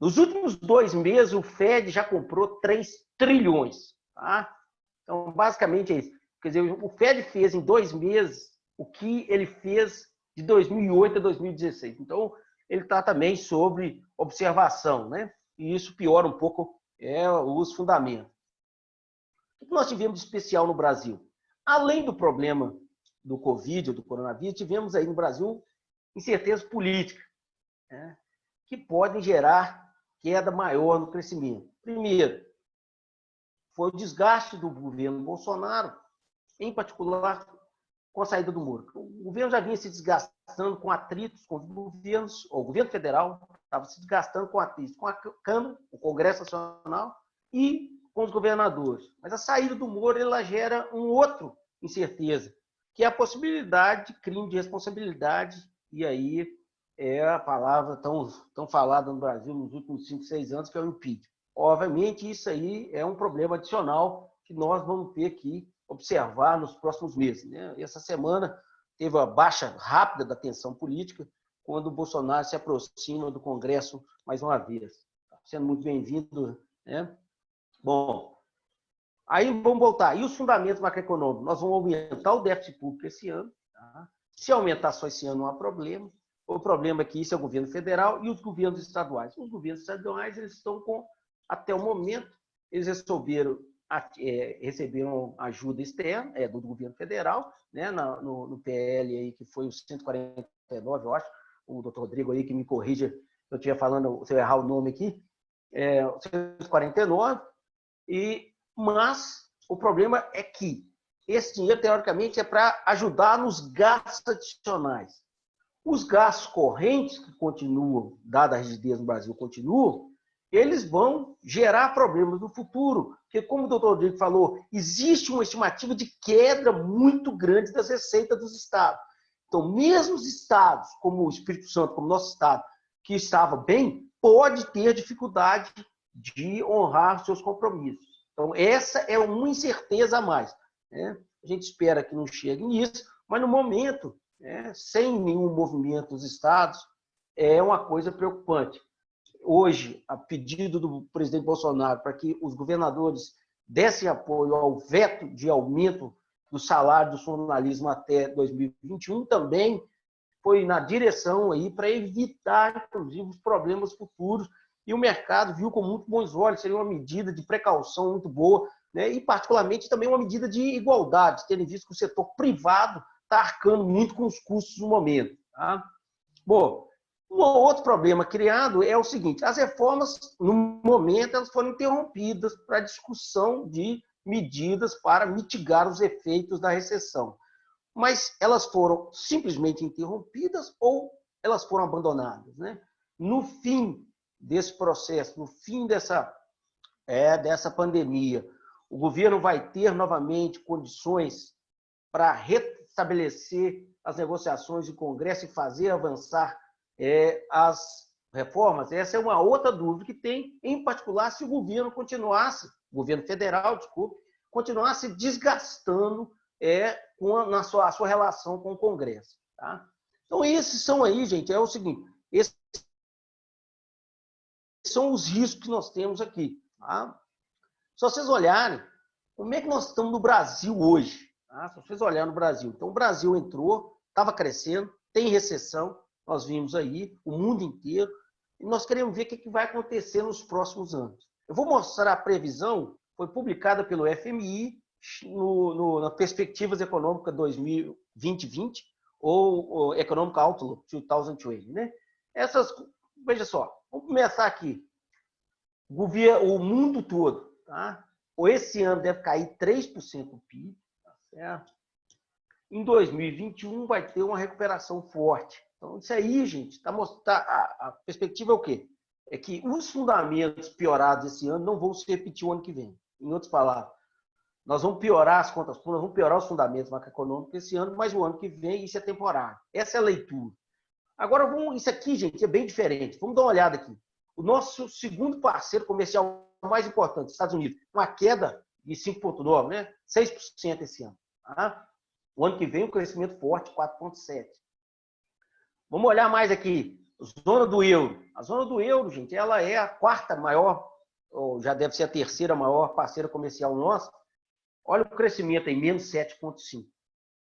Nos últimos 2 meses, o Fed já comprou 3 trilhões. Tá? Então, basicamente é isso. Quer dizer, o Fed fez em 2 meses o que ele fez de 2008 a 2016. Então, ele está também sobre observação, né? E isso piora um pouco os fundamentos. O que nós tivemos de especial no Brasil? Além do problema do Covid, do coronavírus, tivemos aí no Brasil incerteza política, né? Que podem gerar queda maior no crescimento. Primeiro, foi o desgaste do governo Bolsonaro, em particular com a saída do Moro. O governo já vinha se desgastando com atritos com os governos, o governo federal estava se desgastando com atritos com a Câmara, o Congresso Nacional e com os governadores. Mas a saída do Moro ela gera um outro incerteza, que é a possibilidade de crime de responsabilidade, e aí é a palavra tão falada no Brasil nos últimos 5, 6 anos, que é o impeachment. Obviamente, isso aí é um problema adicional que nós vamos ter que observar nos próximos meses, né? Essa semana teve a baixa rápida da tensão política quando o Bolsonaro se aproxima do Congresso mais uma vez. Tá sendo muito bem-vindo, né? Bom, aí vamos voltar. E os fundamentos macroeconômicos? Nós vamos aumentar o déficit público esse ano. Tá? Se aumentar só esse ano, não há problema. O problema é que isso é o governo federal e os governos estaduais. Os governos estaduais, eles estão com, até o momento, eles receberam ajuda externa do governo federal, né, no PL aí, que foi o 149, eu acho, o doutor Rodrigo aí que me corrija se eu estiver falando, se eu errar o nome aqui, o 149, mas o problema é que esse dinheiro, teoricamente, é para ajudar nos gastos adicionais. Os gastos correntes, que continuam, dada a rigidez no Brasil, continuam, eles vão gerar problemas no futuro, porque, como o doutor Rodrigo falou, existe uma estimativa de queda muito grande das receitas dos estados. Então, mesmo os estados, como o Espírito Santo, como o nosso estado, que estava bem, pode ter dificuldade de honrar seus compromissos. Então, essa é uma incerteza a mais, né? A gente espera que não chegue nisso, mas no momento, sem nenhum movimento dos estados, é uma coisa preocupante. Hoje, a pedido do presidente Bolsonaro para que os governadores dessem apoio ao veto de aumento do salário do jornalismo até 2021 também foi na direção aí para evitar, inclusive, os problemas futuros. E o mercado viu com muito bons olhos, seria uma medida de precaução muito boa, né? E, particularmente, também uma medida de igualdade, tendo visto que o setor privado está arcando muito com os custos no momento. Tá? Bom, um outro problema criado é o seguinte: as reformas, no momento, elas foram interrompidas para discussão de medidas para mitigar os efeitos da recessão. Mas elas foram simplesmente interrompidas ou elas foram abandonadas, né? No fim desse processo, no fim dessa pandemia, o governo vai ter novamente condições para restabelecer as negociações do Congresso e fazer avançar as reformas? Essa é uma outra dúvida que tem, em particular, se o governo continuasse, o governo federal, desculpe, continuasse desgastando na sua relação com o Congresso. Tá? Então, esses são aí, gente, é o seguinte, esses são os riscos que nós temos aqui. Tá? Se vocês olharem, como é que nós estamos no Brasil hoje? Tá? Se vocês olharem no Brasil, então o Brasil entrou, estava crescendo, tem recessão, nós vimos aí, o mundo inteiro, e nós queremos ver o que vai acontecer nos próximos anos. Eu vou mostrar a previsão, foi publicada pelo FMI na Perspectivas Econômicas 2020, ou Economic Outlook 2020. Né? Veja só, vamos começar aqui. O mundo todo, tá? Esse ano deve cair 3% do PIB, tá certo? Em 2021 vai ter uma recuperação forte. Então, isso aí, gente, a perspectiva é o quê? É que os fundamentos piorados esse ano não vão se repetir o ano que vem. Em outras palavras, nós vamos piorar as contas públicas, vamos piorar os fundamentos macroeconômicos esse ano, mas o ano que vem isso é temporário. Essa é a leitura. Agora, isso aqui, gente, é bem diferente. Vamos dar uma olhada aqui. O nosso segundo parceiro comercial mais importante, Estados Unidos, uma queda de 5,9%, né? 6% esse ano. Tá? O ano que vem, um crescimento forte, 4,7%. Vamos olhar mais aqui. Zona do euro. A zona do euro, gente, ela é a quarta maior, ou já deve ser a terceira maior parceira comercial nossa. Olha o crescimento aí, menos 7,5%.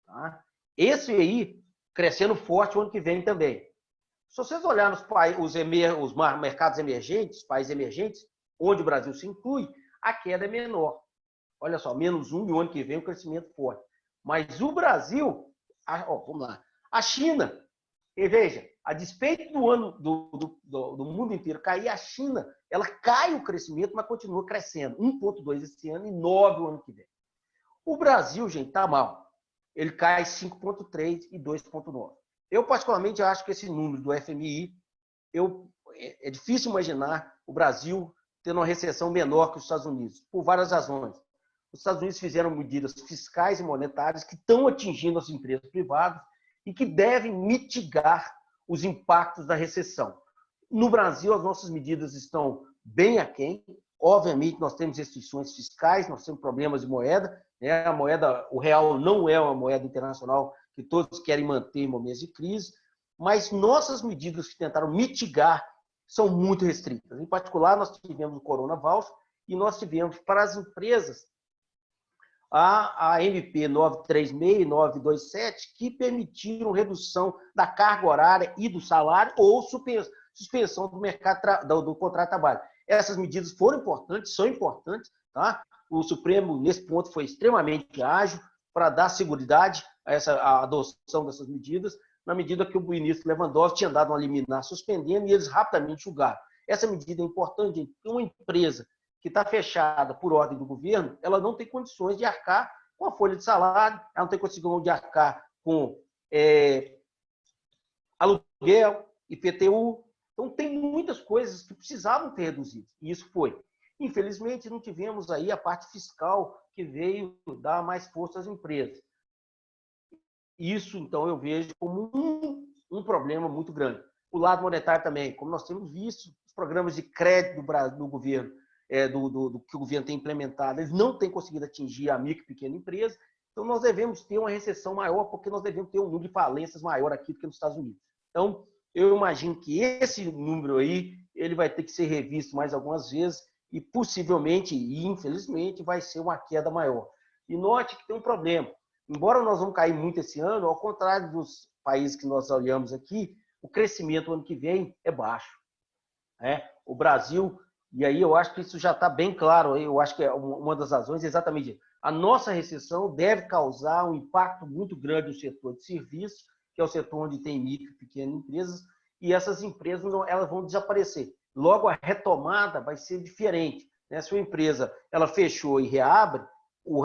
Tá? Esse aí, crescendo forte o ano que vem também. Se vocês olharem os mercados emergentes, países emergentes, onde o Brasil se inclui, a queda é menor. Olha só, menos 1% e o ano que vem um crescimento forte. Mas o Brasil, vamos lá, a China, e veja, a despeito do ano do mundo inteiro cair, a China, ela cai o crescimento, mas continua crescendo. 1,2% esse ano e 9% o ano que vem. O Brasil, gente, está mal. Ele cai 5,3% e 2,9%. Eu, particularmente, acho que esse número do FMI, é difícil imaginar o Brasil tendo uma recessão menor que os Estados Unidos, por várias razões. Os Estados Unidos fizeram medidas fiscais e monetárias que estão atingindo as empresas privadas e que devem mitigar os impactos da recessão. No Brasil, as nossas medidas estão bem aquém. Obviamente, nós temos restrições fiscais, nós temos problemas de moeda. Né? A moeda, o real não é uma moeda internacional que todos querem manter em momentos de crise, mas nossas medidas que tentaram mitigar são muito restritas. Em particular, nós tivemos o Corona Voucher e nós tivemos para as empresas a MP 936 e 927, que permitiram redução da carga horária e do salário ou suspensão do mercado do contrato de trabalho. Essas medidas foram importantes, são importantes, tá? O Supremo, nesse ponto, foi extremamente ágil para dar seguridade a adoção dessas medidas, na medida que o ministro Lewandowski tinha dado uma liminar suspendendo e eles rapidamente julgaram. Essa medida é importante, gente, porque uma empresa que está fechada por ordem do governo, ela não tem condições de arcar com a folha de salário, ela não tem condições de arcar com aluguel, IPTU. Então, tem muitas coisas que precisavam ter reduzido, e isso foi. Infelizmente, não tivemos aí a parte fiscal que veio dar mais força às empresas. Isso, então, eu vejo como um problema muito grande. O lado monetário também, como nós temos visto, os programas de crédito do governo, do que o governo tem implementado, eles não têm conseguido atingir a micro e pequena empresa, então nós devemos ter uma recessão maior, porque nós devemos ter um número de falências maior aqui do que nos Estados Unidos. Então, eu imagino que esse número aí, ele vai ter que ser revisto mais algumas vezes e possivelmente, e infelizmente, vai ser uma queda maior. E note que tem um problema. Embora nós vamos cair muito esse ano, ao contrário dos países que nós olhamos aqui, o crescimento ano que vem é baixo. O Brasil, e aí eu acho que isso já está bem claro, eu acho que é uma das razões exatamente isso. A nossa recessão deve causar um impacto muito grande no setor de serviços, que é o setor onde tem micro e pequenas empresas, e essas empresas elas vão desaparecer. Logo, a retomada vai ser diferente. Né? Se uma empresa ela fechou e reabre,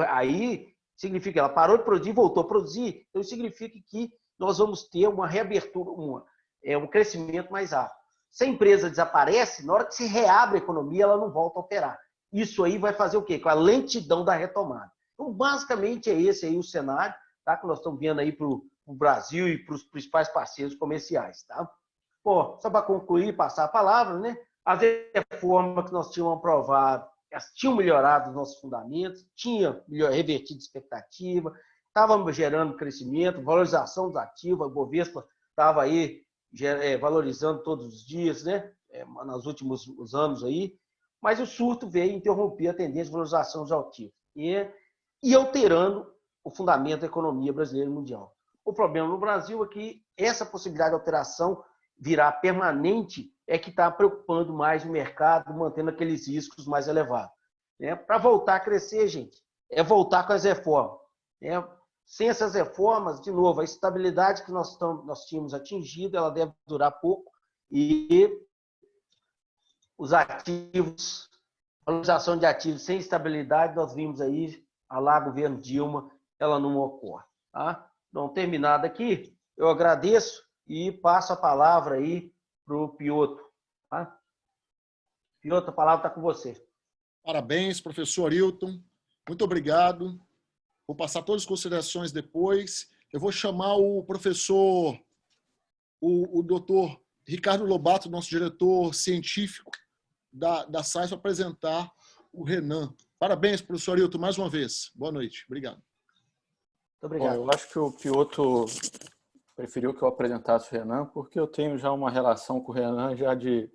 aí significa que ela parou de produzir e voltou a produzir, então significa que nós vamos ter uma reabertura, um crescimento mais rápido. Se a empresa desaparece, na hora que se reabre a economia, ela não volta a operar. Isso aí vai fazer o quê? Com a lentidão da retomada. Então, basicamente, é esse aí o cenário, tá? Que nós estamos vendo aí para o Brasil e para os principais parceiros comerciais. Tá? Pô, só para concluir e passar a palavra, né? As reformas que nós tínhamos aprovado, elas tinham melhorado os nossos fundamentos, tinham revertido expectativa, estavam gerando crescimento, valorização dos ativos, a Bovespa estava aí valorizando todos os dias, né? Nos últimos anos aí, mas o surto veio interromper a tendência de valorização dos ativos e alterando o fundamento da economia brasileira e mundial. O problema no Brasil é que essa possibilidade de alteração virar permanente é que está preocupando mais o mercado, mantendo aqueles riscos mais elevados. Para voltar a crescer, gente, é voltar com as reformas. Sem essas reformas, de novo, a estabilidade que nós tínhamos atingido, ela deve durar pouco e os ativos, a valorização de ativos sem estabilidade, nós vimos aí, a lá governo Dilma, ela não ocorre. Tá? não terminada aqui, eu agradeço e passo a palavra aí para o Piotr. Tá? Piotr, a palavra está com você. Parabéns, professor Arilton. Muito obrigado. Vou passar todas as considerações depois. Eu vou chamar o professor, o doutor Ricardo Lobato, nosso diretor científico da SAIS, para apresentar o Renan. Parabéns, professor Arilton, mais uma vez. Boa noite. Obrigado. Muito obrigado. Bom, eu acho que o Piotr preferiu que eu apresentasse o Renan, porque eu tenho já uma relação com o Renan já de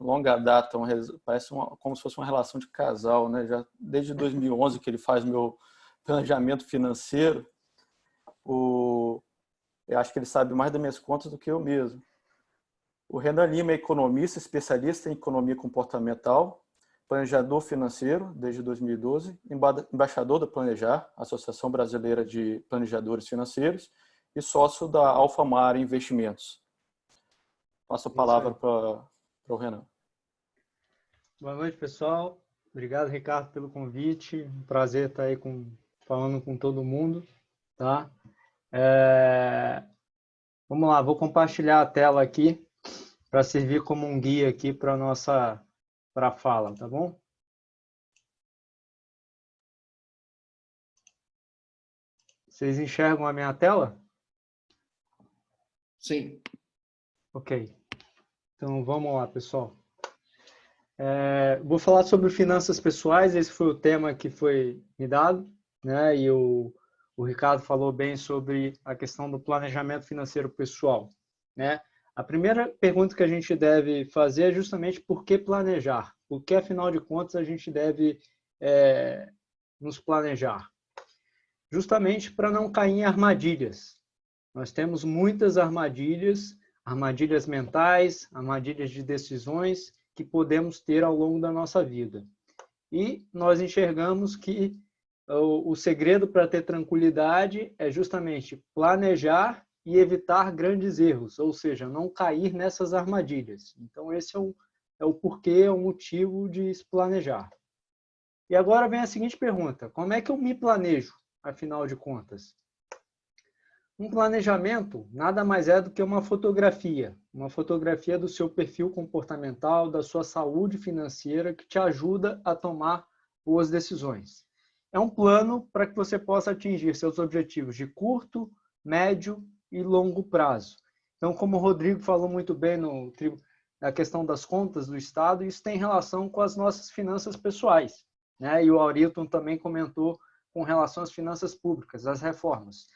longa data, parece como se fosse uma relação de casal, né? Já desde 2011 que ele faz meu planejamento financeiro. Eu acho que ele sabe mais das minhas contas do que eu mesmo. O Renan Lima é economista, especialista em economia comportamental, planejador financeiro desde 2012, embaixador da Planejar, Associação Brasileira de Planejadores Financeiros, e sócio da Alfamar Investimentos. Passo a palavra para o Renan. Boa noite, pessoal. Obrigado, Ricardo, pelo convite. Um prazer estar aí falando com todo mundo. Tá? Vamos lá, vou compartilhar a tela aqui para servir como um guia aqui para a fala, tá bom? Vocês enxergam a minha tela? Sim. Ok. Então, vamos lá, pessoal. Vou falar sobre finanças pessoais, esse foi o tema que foi me dado, né? E o Ricardo falou bem sobre a questão do planejamento financeiro pessoal, né? A primeira pergunta que a gente deve fazer é justamente por que planejar? Por que, afinal de contas, a gente deve nos planejar? Justamente para não cair em armadilhas. Nós temos muitas armadilhas mentais, armadilhas de decisões que podemos ter ao longo da nossa vida. E nós enxergamos que o segredo para ter tranquilidade é justamente planejar e evitar grandes erros, ou seja, não cair nessas armadilhas. Então, esse é o porquê, é o motivo de se planejar. E agora vem a seguinte pergunta: como é que eu me planejo, afinal de contas? Um planejamento nada mais é do que uma fotografia do seu perfil comportamental, da sua saúde financeira, que te ajuda a tomar boas decisões. É um plano para que você possa atingir seus objetivos de curto, médio e longo prazo. Então, como o Rodrigo falou muito bem na questão das contas do Estado, isso tem relação com as nossas finanças pessoais, né? E o Arilton também comentou com relação às finanças públicas, às reformas.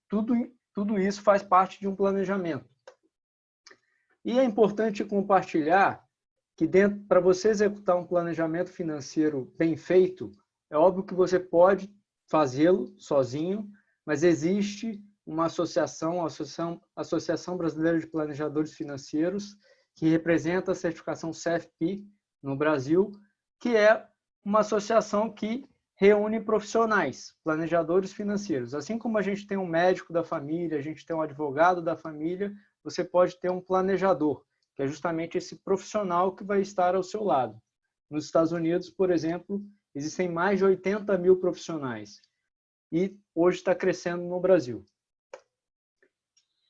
Tudo isso faz parte de um planejamento. E é importante compartilhar que para você executar um planejamento financeiro bem feito, é óbvio que você pode fazê-lo sozinho, mas existe uma associação, a Associação Brasileira de Planejadores Financeiros, que representa a certificação CFP no Brasil, que é uma associação que reúne profissionais, planejadores financeiros. Assim como a gente tem um médico da família, a gente tem um advogado da família, você pode ter um planejador, que é justamente esse profissional que vai estar ao seu lado. Nos Estados Unidos, por exemplo, existem mais de 80 mil profissionais e hoje está crescendo no Brasil.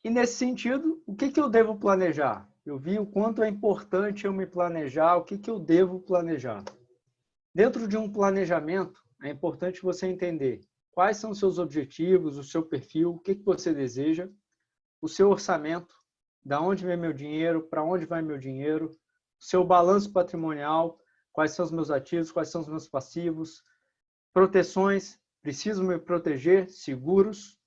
E nesse sentido, o que eu devo planejar? Eu vi o quanto é importante eu me planejar, o que eu devo planejar. Dentro de um planejamento, é importante você entender quais são os seus objetivos, o seu perfil, o que você deseja, o seu orçamento, da onde vem meu dinheiro, para onde vai meu dinheiro, o seu balanço patrimonial, quais são os meus ativos, quais são os meus passivos, proteções, preciso me proteger, seguros,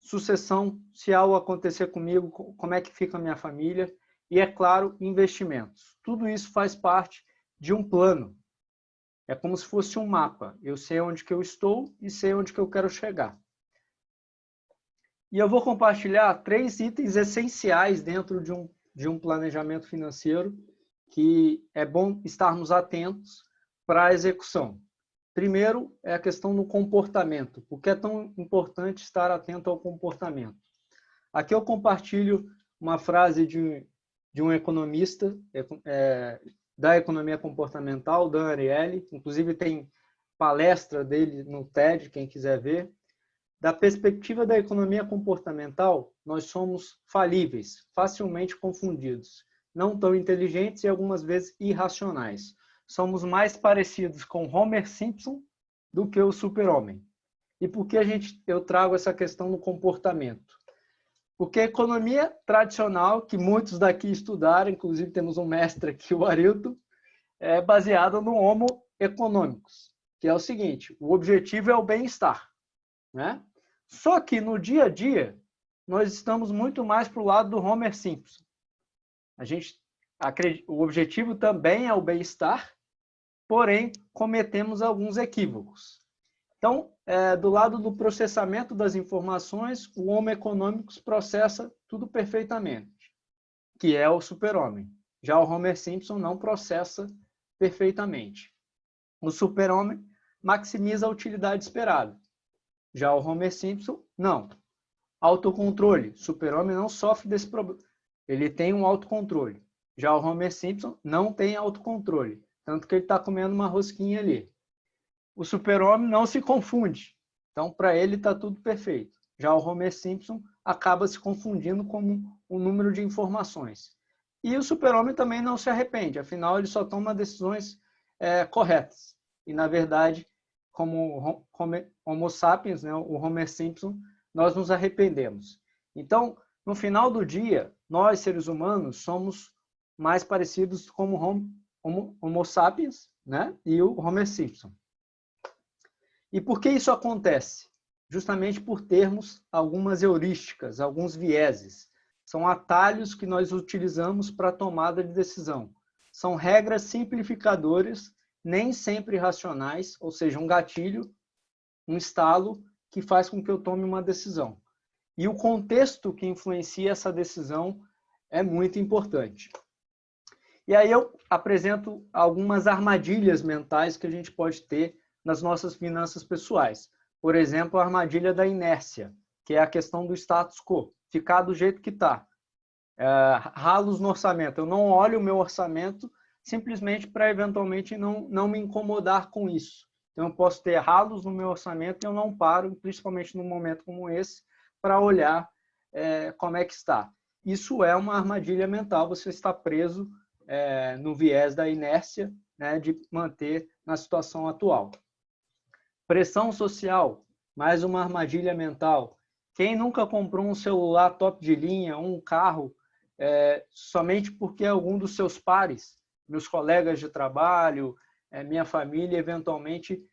sucessão, se algo acontecer comigo, como é que fica a minha família, e, é claro, investimentos. Tudo isso faz parte de um plano. É como se fosse um mapa. Eu sei onde que eu estou e sei onde que eu quero chegar. E eu vou compartilhar 3 itens essenciais dentro de um planejamento financeiro que é bom estarmos atentos para a execução. Primeiro é a questão do comportamento. Por que é tão importante estar atento ao comportamento? Aqui eu compartilho uma frase de um economista da economia comportamental, Dan Ariely. Inclusive tem palestra dele no TED, quem quiser ver. Da perspectiva da economia comportamental, nós somos falíveis, facilmente confundidos, não tão inteligentes e algumas vezes irracionais. Somos mais parecidos com Homer Simpson do que o super-homem. E por que eu trago essa questão no comportamento? Porque a economia tradicional, que muitos daqui estudaram, inclusive temos um mestre aqui, o Arilton, é baseada no Homo econômicos, que é o seguinte: o objetivo é o bem-estar, né? Só que no dia a dia, nós estamos muito mais para o lado do Homer Simpson. O objetivo também é o bem-estar, porém, cometemos alguns equívocos. Então, do lado do processamento das informações, o Homo econômicos processa tudo perfeitamente, que é o super-homem. Já o Homer Simpson não processa perfeitamente. O super-homem maximiza a utilidade esperada. Já o Homer Simpson, não. Autocontrole. Super-homem não sofre desse problema. Ele tem um autocontrole. Já o Homer Simpson não tem autocontrole. Tanto que ele está comendo uma rosquinha ali. O super-homem não se confunde. Então, para ele, está tudo perfeito. Já o Homer Simpson acaba se confundindo com um número de informações. E o super-homem também não se arrepende. Afinal, ele só toma decisões corretas. E, na verdade, como Homo sapiens, né, o Homer Simpson, nós nos arrependemos. Então, no final do dia, nós, seres humanos, somos mais parecidos como Homo sapiens, né, e o Homer Simpson. E por que isso acontece? Justamente por termos algumas heurísticas, alguns vieses. São atalhos que nós utilizamos para a tomada de decisão. São regras simplificadoras, nem sempre racionais, ou seja, um gatilho, um estalo que faz com que eu tome uma decisão. E o contexto que influencia essa decisão é muito importante. E aí eu apresento algumas armadilhas mentais que a gente pode ter nas nossas finanças pessoais. Por exemplo, a armadilha da inércia, que é a questão do status quo, ficar do jeito que está. Ralos no orçamento. Eu não olho o meu orçamento simplesmente para eventualmente não me incomodar com isso. Então, eu posso ter ralos no meu orçamento e eu não paro, principalmente num momento como esse, para olhar como é que está. Isso é uma armadilha mental, você está preso no viés da inércia, né, de manter na situação atual. Pressão social, mais uma armadilha mental. Quem nunca comprou um celular top de linha, um carro, somente porque algum dos seus pares, meus colegas de trabalho, minha família, eventualmente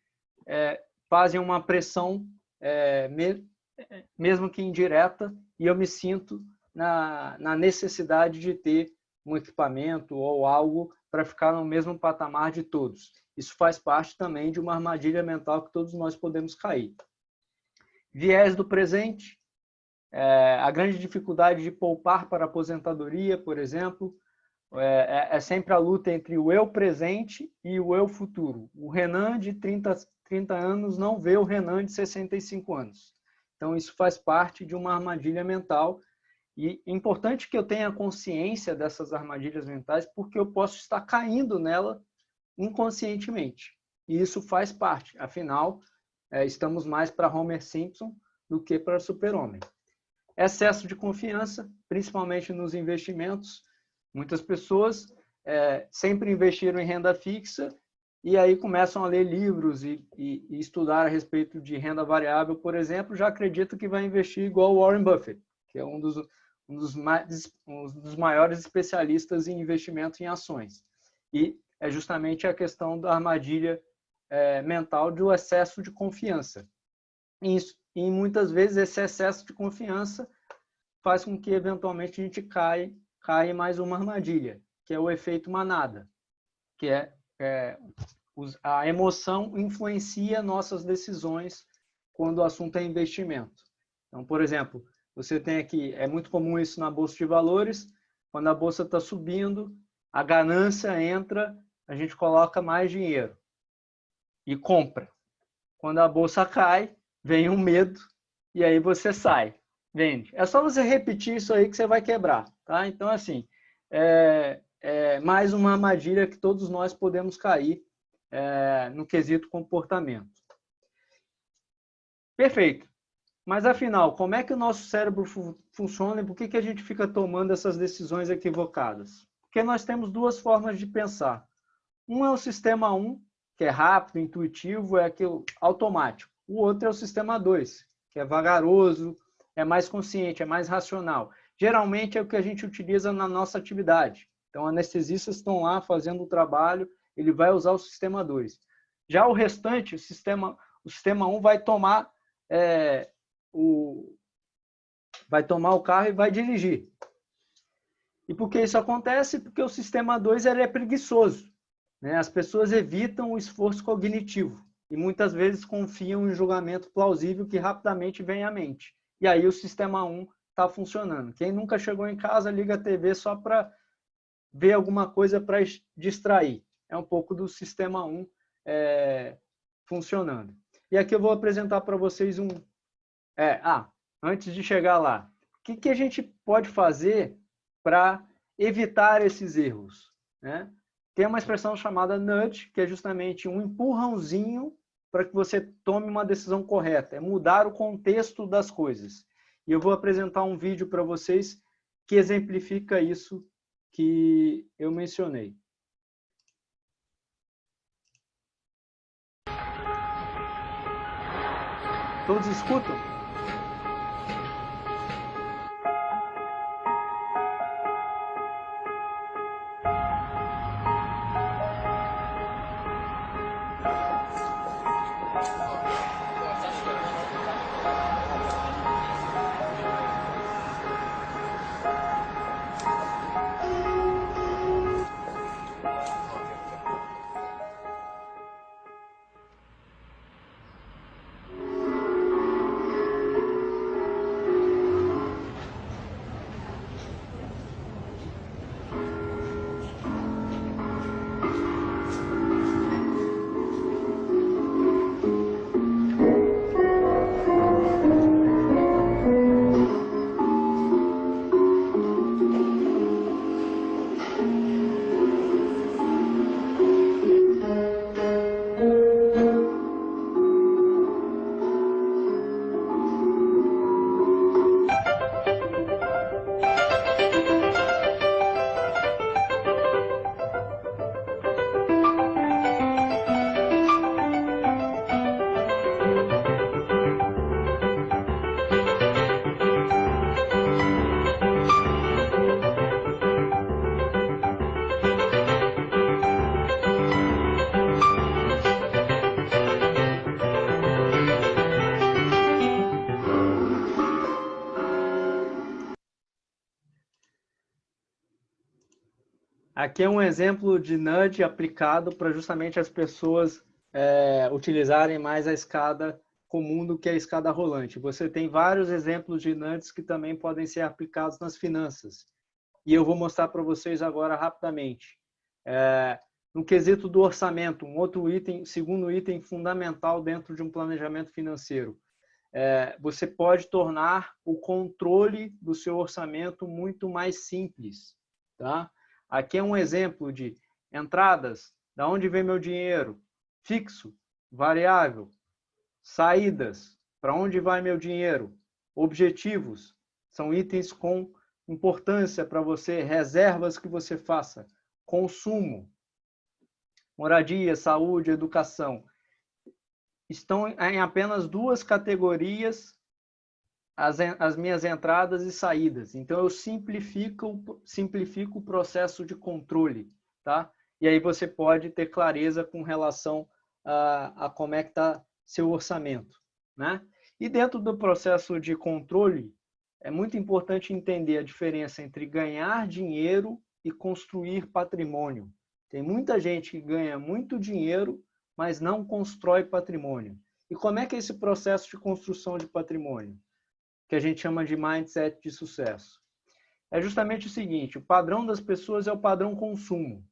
fazem uma pressão, mesmo que indireta, e eu me sinto na necessidade de ter um equipamento ou algo para ficar no mesmo patamar de todos. Isso faz parte também de uma armadilha mental que todos nós podemos cair. Viés do presente, a grande dificuldade de poupar para a aposentadoria, por exemplo, é sempre a luta entre o eu presente e o eu futuro. O Renan de 30 anos não vê o Renan de 65 anos. Então, isso faz parte de uma armadilha mental. E é importante que eu tenha consciência dessas armadilhas mentais, porque eu posso estar caindo nela inconscientemente. E isso faz parte. Afinal, estamos mais para Homer Simpson do que para super-homem. Excesso de confiança, principalmente nos investimentos. Muitas pessoas sempre investiram em renda fixa e aí começam a ler livros e estudar a respeito de renda variável, por exemplo, já acreditam que vai investir igual o Warren Buffett, que é um dos maiores especialistas em investimento em ações. E é justamente a questão da armadilha mental do excesso de confiança. E muitas vezes esse excesso de confiança faz com que eventualmente a gente caia em mais uma armadilha, que é o efeito manada, que a emoção influencia nossas decisões quando o assunto é investimento. Então, por exemplo, você tem aqui, é muito comum isso na Bolsa de Valores, quando a Bolsa está subindo, a ganância entra, a gente coloca mais dinheiro e compra. Quando a Bolsa cai, vem um medo e aí você sai, vende. É só você repetir isso aí que você vai quebrar, tá? Então, assim, mais uma armadilha que todos nós podemos cair no quesito comportamento. Perfeito. Mas, afinal, como é que o nosso cérebro funciona e por que a gente fica tomando essas decisões equivocadas? Porque nós temos duas formas de pensar. Um é o sistema 1, que é rápido, intuitivo, é aquilo automático. O outro é o sistema 2, que é vagaroso, é mais consciente, é mais racional. Geralmente é o que a gente utiliza na nossa atividade. Então, anestesistas estão lá fazendo o trabalho, ele vai usar o sistema 2. Já o restante, o sistema 1 vai tomar o carro e vai dirigir. E por que isso acontece? Porque o sistema 2 ele é preguiçoso, né? As pessoas evitam o esforço cognitivo e muitas vezes confiam em julgamento plausível que rapidamente vem à mente. E aí o sistema 1 está funcionando. Quem nunca chegou em casa, liga a TV só para ver alguma coisa para distrair. É um pouco do sistema 1 funcionando. E aqui eu vou apresentar para vocês antes de chegar lá, o que a gente pode fazer para evitar esses erros, né? Tem uma expressão chamada nudge, que é justamente um empurrãozinho para que você tome uma decisão correta, é mudar o contexto das coisas. E eu vou apresentar um vídeo para vocês que exemplifica isso que eu mencionei. Todos escutam? Aqui é um exemplo de nudge aplicado para justamente as pessoas utilizarem mais a escada comum do que a escada rolante. Você tem vários exemplos de nudges que também podem ser aplicados nas finanças. E eu vou mostrar para vocês agora rapidamente. No quesito do orçamento, um outro item, segundo item fundamental dentro de um planejamento financeiro. Você pode tornar o controle do seu orçamento muito mais simples, tá? Aqui é um exemplo de entradas, da onde vem meu dinheiro, fixo, variável, saídas, para onde vai meu dinheiro, objetivos, são itens com importância para você, reservas que você faça, consumo, moradia, saúde, educação. Estão em apenas duas categorias as minhas entradas e saídas. Então, eu simplifico o processo de controle, tá? E aí você pode ter clareza com relação a como é que está seu orçamento, né? E dentro do processo de controle, é muito importante entender a diferença entre ganhar dinheiro e construir patrimônio. Tem muita gente que ganha muito dinheiro, mas não constrói patrimônio. E como é que é esse processo de construção de patrimônio? Que a gente chama de mindset de sucesso. É justamente o seguinte, o padrão das pessoas é o padrão consumo.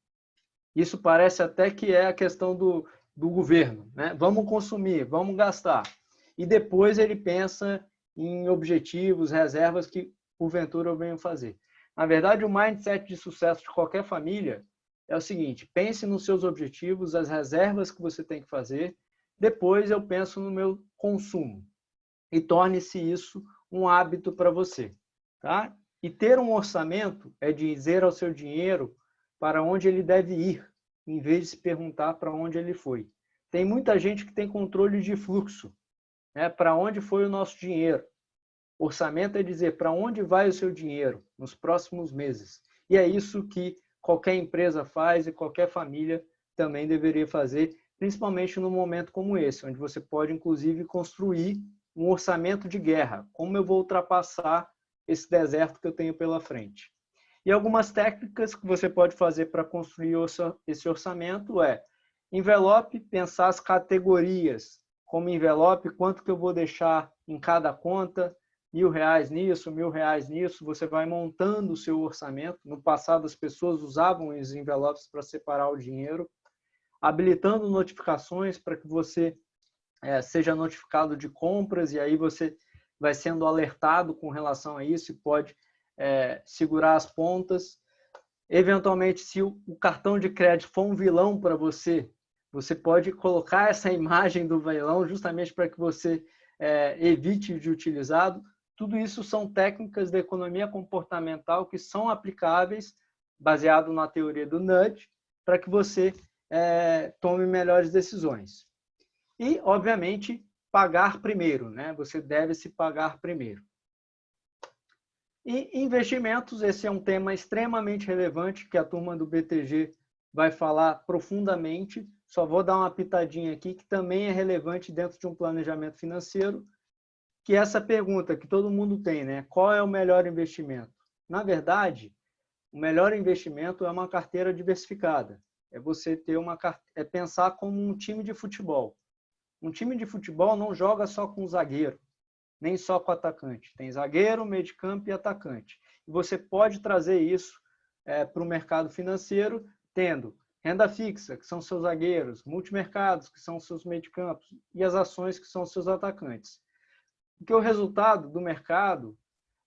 Isso parece até que é a questão do governo, né? Vamos consumir, vamos gastar. E depois ele pensa em objetivos, reservas que, porventura, eu venho fazer. Na verdade, o mindset de sucesso de qualquer família é o seguinte, pense nos seus objetivos, as reservas que você tem que fazer, depois eu penso no meu consumo. e torne-se isso um hábito para você. Tá? E ter um orçamento é dizer ao seu dinheiro para onde ele deve ir, em vez de se perguntar para onde ele foi. Tem muita gente que tem controle de fluxo, né? Para onde foi o nosso dinheiro? Orçamento é dizer para onde vai o seu dinheiro nos próximos meses. E é isso que qualquer empresa faz e qualquer família também deveria fazer, principalmente num momento como esse, onde você pode, inclusive, construir um orçamento de guerra. Como eu vou ultrapassar esse deserto que eu tenho pela frente? E algumas técnicas que você pode fazer para construir esse orçamento é envelope, pensar as categorias, como envelope, quanto que eu vou deixar em cada conta, R$ 1.000 nisso, R$ 1.000 nisso, você vai montando o seu orçamento. No passado, as pessoas usavam os envelopes para separar o dinheiro, habilitando notificações para que você seja notificado de compras, e aí você vai sendo alertado com relação a isso e pode segurar as pontas. Eventualmente, se o cartão de crédito for um vilão para você, você pode colocar essa imagem do vilão justamente para que você evite de utilizá-lo. Tudo isso são técnicas da economia comportamental que são aplicáveis, baseado na teoria do nudge, para que você tome melhores decisões. E, obviamente, pagar primeiro, né? Você deve se pagar primeiro. E investimentos, esse é um tema extremamente relevante que a turma do BTG vai falar profundamente. Só vou dar uma pitadinha aqui que também é relevante dentro de um planejamento financeiro, que é essa pergunta que todo mundo tem, né? Qual é o melhor investimento? Na verdade, o melhor investimento é uma carteira diversificada. É você ter pensar como um time de futebol. Um time de futebol não joga só com zagueiro, nem só com atacante. Tem zagueiro, meio de campo e atacante. E você pode trazer isso para o mercado financeiro, tendo renda fixa, que são seus zagueiros, multimercados, que são seus meio de campo, e as ações, que são seus atacantes. Porque o resultado do mercado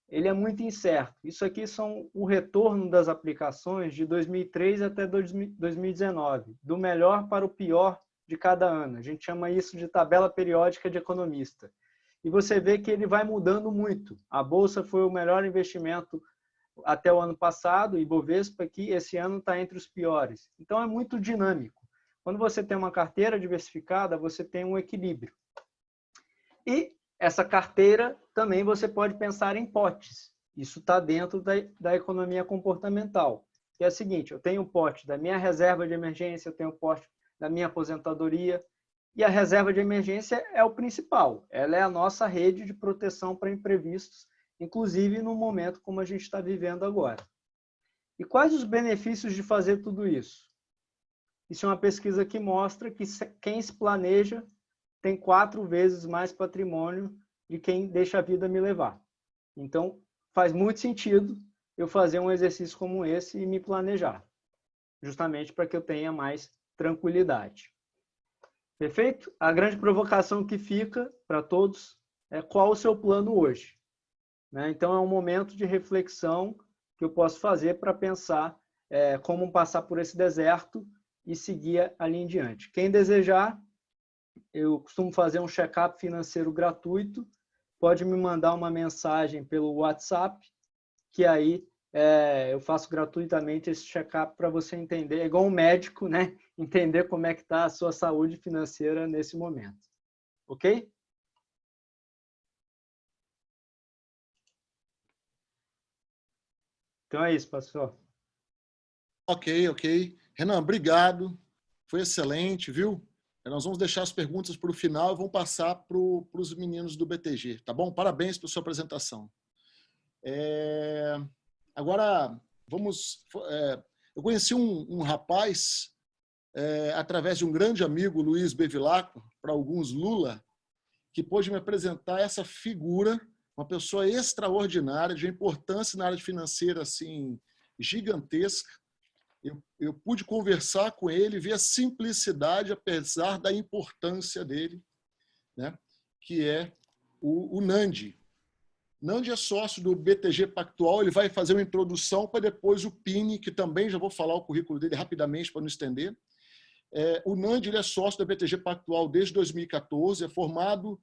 ele é muito incerto. Isso aqui são o retorno das aplicações de 2003 até 2019, do melhor para o pior de cada ano. A gente chama isso de tabela periódica de economista. E você vê que ele vai mudando muito. A Bolsa foi o melhor investimento até o ano passado, e Bovespa aqui, esse ano está entre os piores. Então, é muito dinâmico. Quando você tem uma carteira diversificada, você tem um equilíbrio. E essa carteira também você pode pensar em potes. Isso está dentro da economia comportamental. Que é o seguinte, eu tenho um pote da minha reserva de emergência, eu tenho um pote da minha aposentadoria, e a reserva de emergência é o principal. Ela é a nossa rede de proteção para imprevistos, inclusive no momento como a gente está vivendo agora. E quais os benefícios de fazer tudo isso? Isso é uma pesquisa que mostra que quem se planeja tem 4 vezes mais patrimônio de quem deixa a vida me levar. Então, faz muito sentido eu fazer um exercício como esse e me planejar, justamente para que eu tenha mais tranquilidade. Perfeito? A grande provocação que fica para todos é qual o seu plano hoje. Né? Então, é um momento de reflexão que eu posso fazer para pensar como passar por esse deserto e seguir ali em diante. Quem desejar, eu costumo fazer um check-up financeiro gratuito, pode me mandar uma mensagem pelo WhatsApp, que aí eu faço gratuitamente esse check-up para você entender, é igual um médico, né? Entender como é que está a sua saúde financeira nesse momento. Ok? Então é isso, pastor. Ok. Renan, obrigado. Foi excelente, viu? Nós vamos deixar as perguntas para o final e vamos passar para os meninos do BTG, tá bom? Parabéns pela sua apresentação. Agora, eu conheci um rapaz, através de um grande amigo, Luiz Bevilacqua, para alguns Lula, que pôde me apresentar essa figura, uma pessoa extraordinária, de importância na área financeira assim, gigantesca. Eu pude conversar com ele, ver a simplicidade, apesar da importância dele, né? Que é o Nandi. Nandi é sócio do BTG Pactual, ele vai fazer uma introdução para depois o Pini, que também já vou falar o currículo dele rapidamente para não estender. O Nandi ele é sócio da BTG Pactual desde 2014, é formado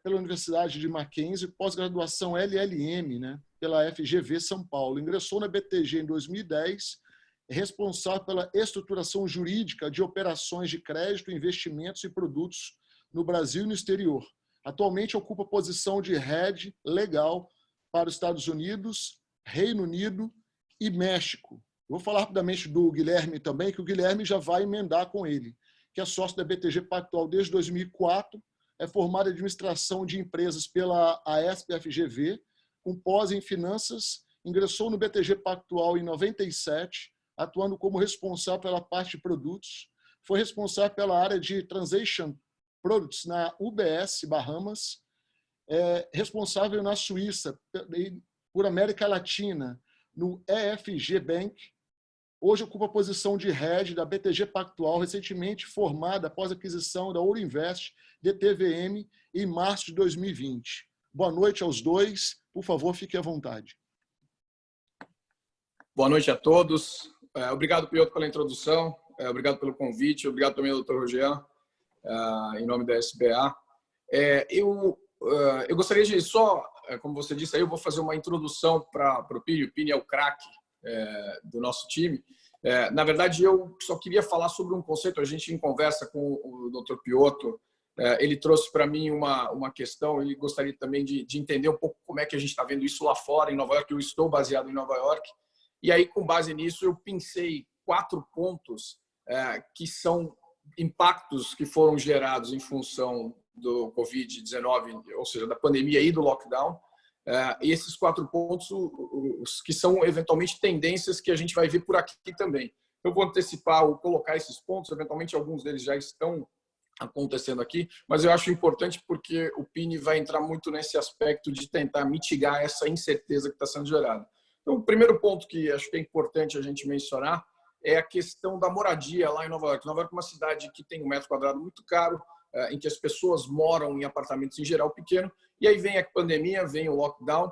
pela Universidade de Mackenzie, pós-graduação LLM, né, pela FGV São Paulo. Ingressou na BTG em 2010, responsável pela estruturação jurídica de operações de crédito, investimentos e produtos no Brasil e no exterior. Atualmente ocupa a posição de Head Legal para os Estados Unidos, Reino Unido e México. Vou falar rapidamente do Guilherme também, que o Guilherme já vai emendar com ele, que é sócio da BTG Pactual desde 2004, é formado em administração de empresas pela ASP-FGV, com pós em finanças, ingressou no BTG Pactual em 97, atuando como responsável pela parte de produtos, foi responsável pela área de Transaction Products na UBS Bahamas, responsável na Suíça por América Latina, no EFG Bank. Hoje ocupa a posição de Head da BTG Pactual, recentemente formada após a aquisição da Ouro Invest DTVM em março de 2020. Boa noite aos dois. Por favor, fique à vontade. Boa noite a todos. Obrigado, Piotr, pela introdução. Obrigado pelo convite. Obrigado também ao Dr. Rogian, em nome da SBA. Eu gostaria de só, como você disse, aí eu vou fazer uma introdução para o Pini. O Pini é o craque do nosso time. Na verdade, eu só queria falar sobre um conceito. A gente, em conversa com o Dr. Piotr, ele trouxe para mim uma questão. Ele gostaria também de entender um pouco como é que a gente está vendo isso lá fora, em Nova York. Eu estou baseado em Nova York. E aí, com base nisso, eu pensei 4 pontos que são impactos que foram gerados em função do Covid-19, ou seja, da pandemia e do lockdown. E esses 4 pontos, os que são eventualmente tendências que a gente vai ver por aqui também. Eu vou antecipar ou colocar esses pontos, eventualmente alguns deles já estão acontecendo aqui, mas eu acho importante porque o Pini vai entrar muito nesse aspecto de tentar mitigar essa incerteza que está sendo gerada. Então, o primeiro ponto que acho que é importante a gente mencionar é a questão da moradia lá em Nova York. Nova York é uma cidade que tem um metro quadrado muito caro, em que as pessoas moram em apartamentos em geral pequeno, e aí vem a pandemia, vem o lockdown,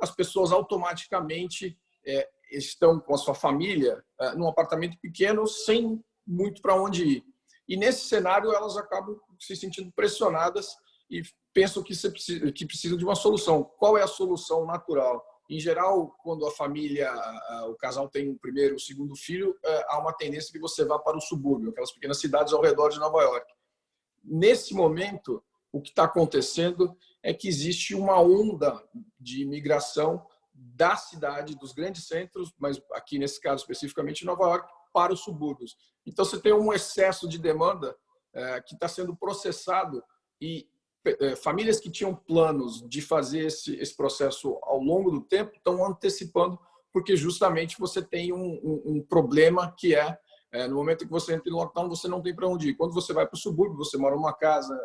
as pessoas automaticamente estão com a sua família num apartamento pequeno, sem muito para onde ir. E nesse cenário elas acabam se sentindo pressionadas e pensam que precisam de uma solução. Qual é a solução natural? Em geral, quando a família, o casal tem o primeiro, o segundo filho, há uma tendência que você vá para o subúrbio, aquelas pequenas cidades ao redor de Nova York. Nesse momento, o que está acontecendo é que existe uma onda de imigração da cidade, dos grandes centros, mas aqui nesse caso especificamente Nova York, para os subúrbios. Então você tem um excesso de demanda que está sendo processado e famílias que tinham planos de fazer esse processo ao longo do tempo estão antecipando, porque justamente você tem um problema que no momento que você entra em lockdown, você não tem para onde ir. Quando você vai para o subúrbio, você mora numa casa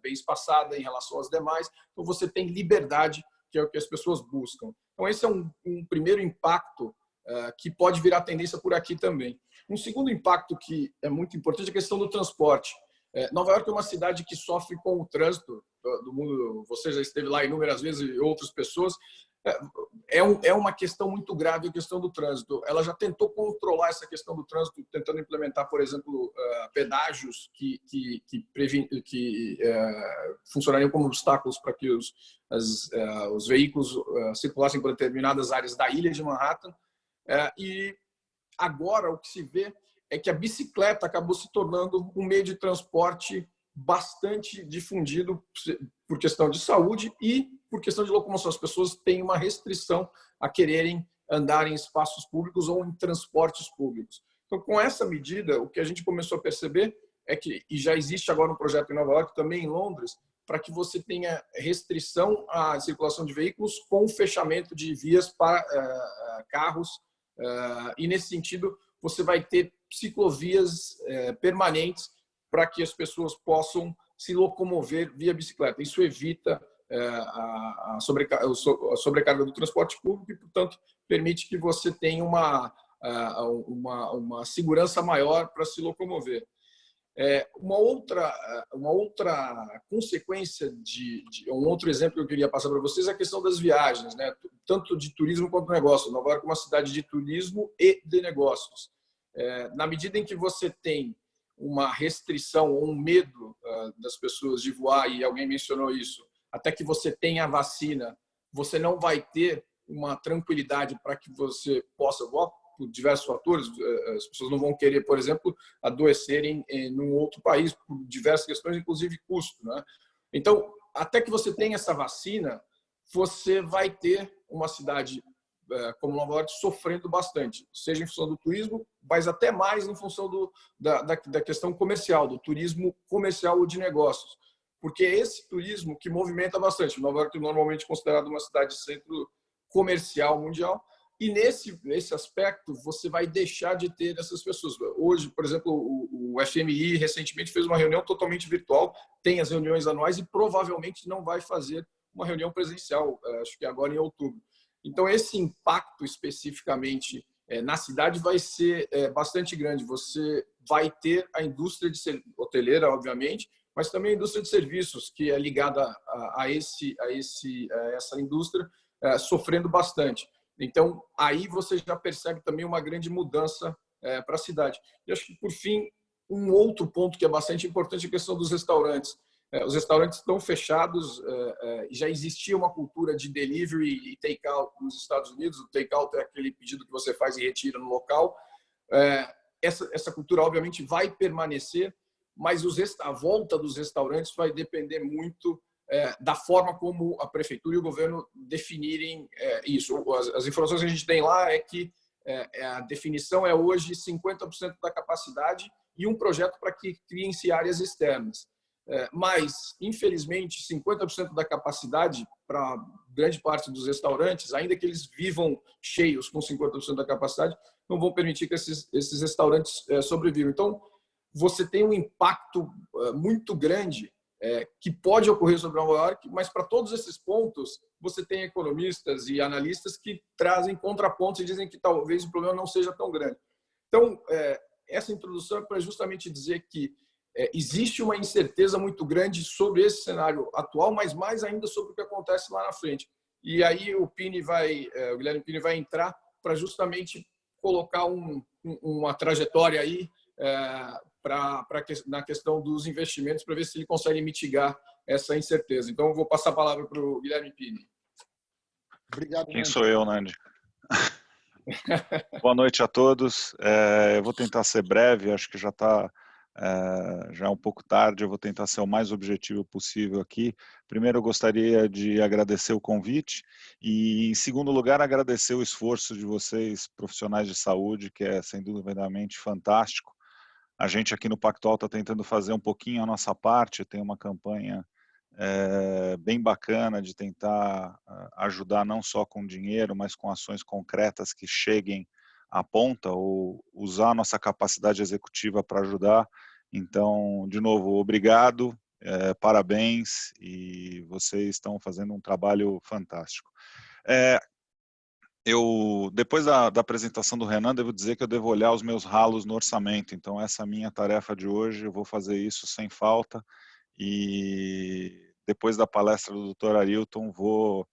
bem espaçada em relação às demais, então você tem liberdade, que é o que as pessoas buscam. Então esse é um primeiro impacto que pode virar tendência por aqui também. Um segundo impacto que é muito importante é a questão do transporte. Nova York é uma cidade que sofre com o trânsito do mundo. Você já esteve lá inúmeras vezes e outras pessoas. É uma questão muito grave a questão do trânsito. Ela já tentou controlar essa questão do trânsito, tentando implementar, por exemplo, pedágios que funcionariam como obstáculos para que os veículos circulassem por determinadas áreas da ilha de Manhattan. E agora o que se vê é que a bicicleta acabou se tornando um meio de transporte bastante difundido por questão de saúde e por questão de locomoção. As pessoas têm uma restrição a quererem andar em espaços públicos ou em transportes públicos. Então, com essa medida, o que a gente começou a perceber é que, e já existe agora um projeto em Nova York, também em Londres, para que você tenha restrição à circulação de veículos com fechamento de vias para carros. E, nesse sentido, você vai ter ciclovias permanentes para que as pessoas possam se locomover via bicicleta. Isso evita a sobrecarga do transporte público e, portanto, permite que você tenha uma segurança maior para se locomover. Uma outra consequência um outro exemplo que eu queria passar para vocês é a questão das viagens, né? Tanto de turismo quanto de negócio. Nova York é uma cidade de turismo e de negócios. Na medida em que você tem uma restrição ou um medo das pessoas de voar, e alguém mencionou isso, até que você tenha a vacina, você não vai ter uma tranquilidade para que você possa voar, por diversos fatores. As pessoas não vão querer, por exemplo, adoecerem em um outro país, por diversas questões, inclusive custo, né? Então, até que você tenha essa vacina, você vai ter uma cidade como Nova York sofrendo bastante, seja em função do turismo, mas até mais em função da questão comercial, do turismo comercial ou de negócios. Porque é esse turismo que movimenta bastante. Nova York é normalmente considerado uma cidade-centro comercial mundial, e nesse aspecto você vai deixar de ter essas pessoas. Hoje, por exemplo, o FMI recentemente fez uma reunião totalmente virtual, tem as reuniões anuais e provavelmente não vai fazer uma reunião presencial, acho que agora em outubro. Então, esse impacto especificamente na cidade vai ser bastante grande. Você vai ter a indústria hoteleira, obviamente, mas também a indústria de serviços, que é ligada a essa indústria, sofrendo bastante. Então, aí você já percebe também uma grande mudança para a cidade. E acho que, por fim, um outro ponto que é bastante importante é a questão dos restaurantes. Os restaurantes estão fechados, já existia uma cultura de delivery e take-out nos Estados Unidos. O take-out é aquele pedido que você faz e retira no local. Essa cultura, obviamente, vai permanecer, mas a volta dos restaurantes vai depender muito da forma como a prefeitura e o governo definirem isso. As informações que a gente tem lá é que a definição é hoje 50% da capacidade e um projeto para que criem-se áreas externas. Mas, infelizmente, 50% da capacidade para grande parte dos restaurantes, ainda que eles vivam cheios com 50% da capacidade, não vão permitir que esses restaurantes sobrevivam. Então, você tem um impacto muito grande que pode ocorrer sobre Nova York, mas para todos esses pontos, você tem economistas e analistas que trazem contrapontos e dizem que talvez o problema não seja tão grande. Então, essa introdução é para justamente dizer que existe uma incerteza muito grande sobre esse cenário atual, mas mais ainda sobre o que acontece lá na frente. E aí o Guilherme Pini vai entrar para justamente colocar uma trajetória aí na questão dos investimentos, para ver se ele consegue mitigar essa incerteza. Então, eu vou passar a palavra para o Guilherme Pini. Obrigado, Quem sou eu, Nandi? Boa noite a todos. Eu vou tentar ser breve, acho que já é um pouco tarde, eu vou tentar ser o mais objetivo possível aqui. Primeiro, eu gostaria de agradecer o convite e, em segundo lugar, agradecer o esforço de vocês, profissionais de saúde, que é, sem dúvidamente, fantástico. A gente aqui no Pactual está tentando fazer um pouquinho a nossa parte, tem uma campanha bem bacana de tentar ajudar não só com dinheiro, mas com ações concretas que cheguem à ponta, ou usar a nossa capacidade executiva para ajudar. Então, de novo, obrigado, parabéns, e vocês estão fazendo um trabalho fantástico. Depois da apresentação do Renan, devo dizer que eu devo olhar os meus ralos no orçamento, então essa é a minha tarefa de hoje, eu vou fazer isso sem falta, e depois da palestra do Dr. Arilton, vou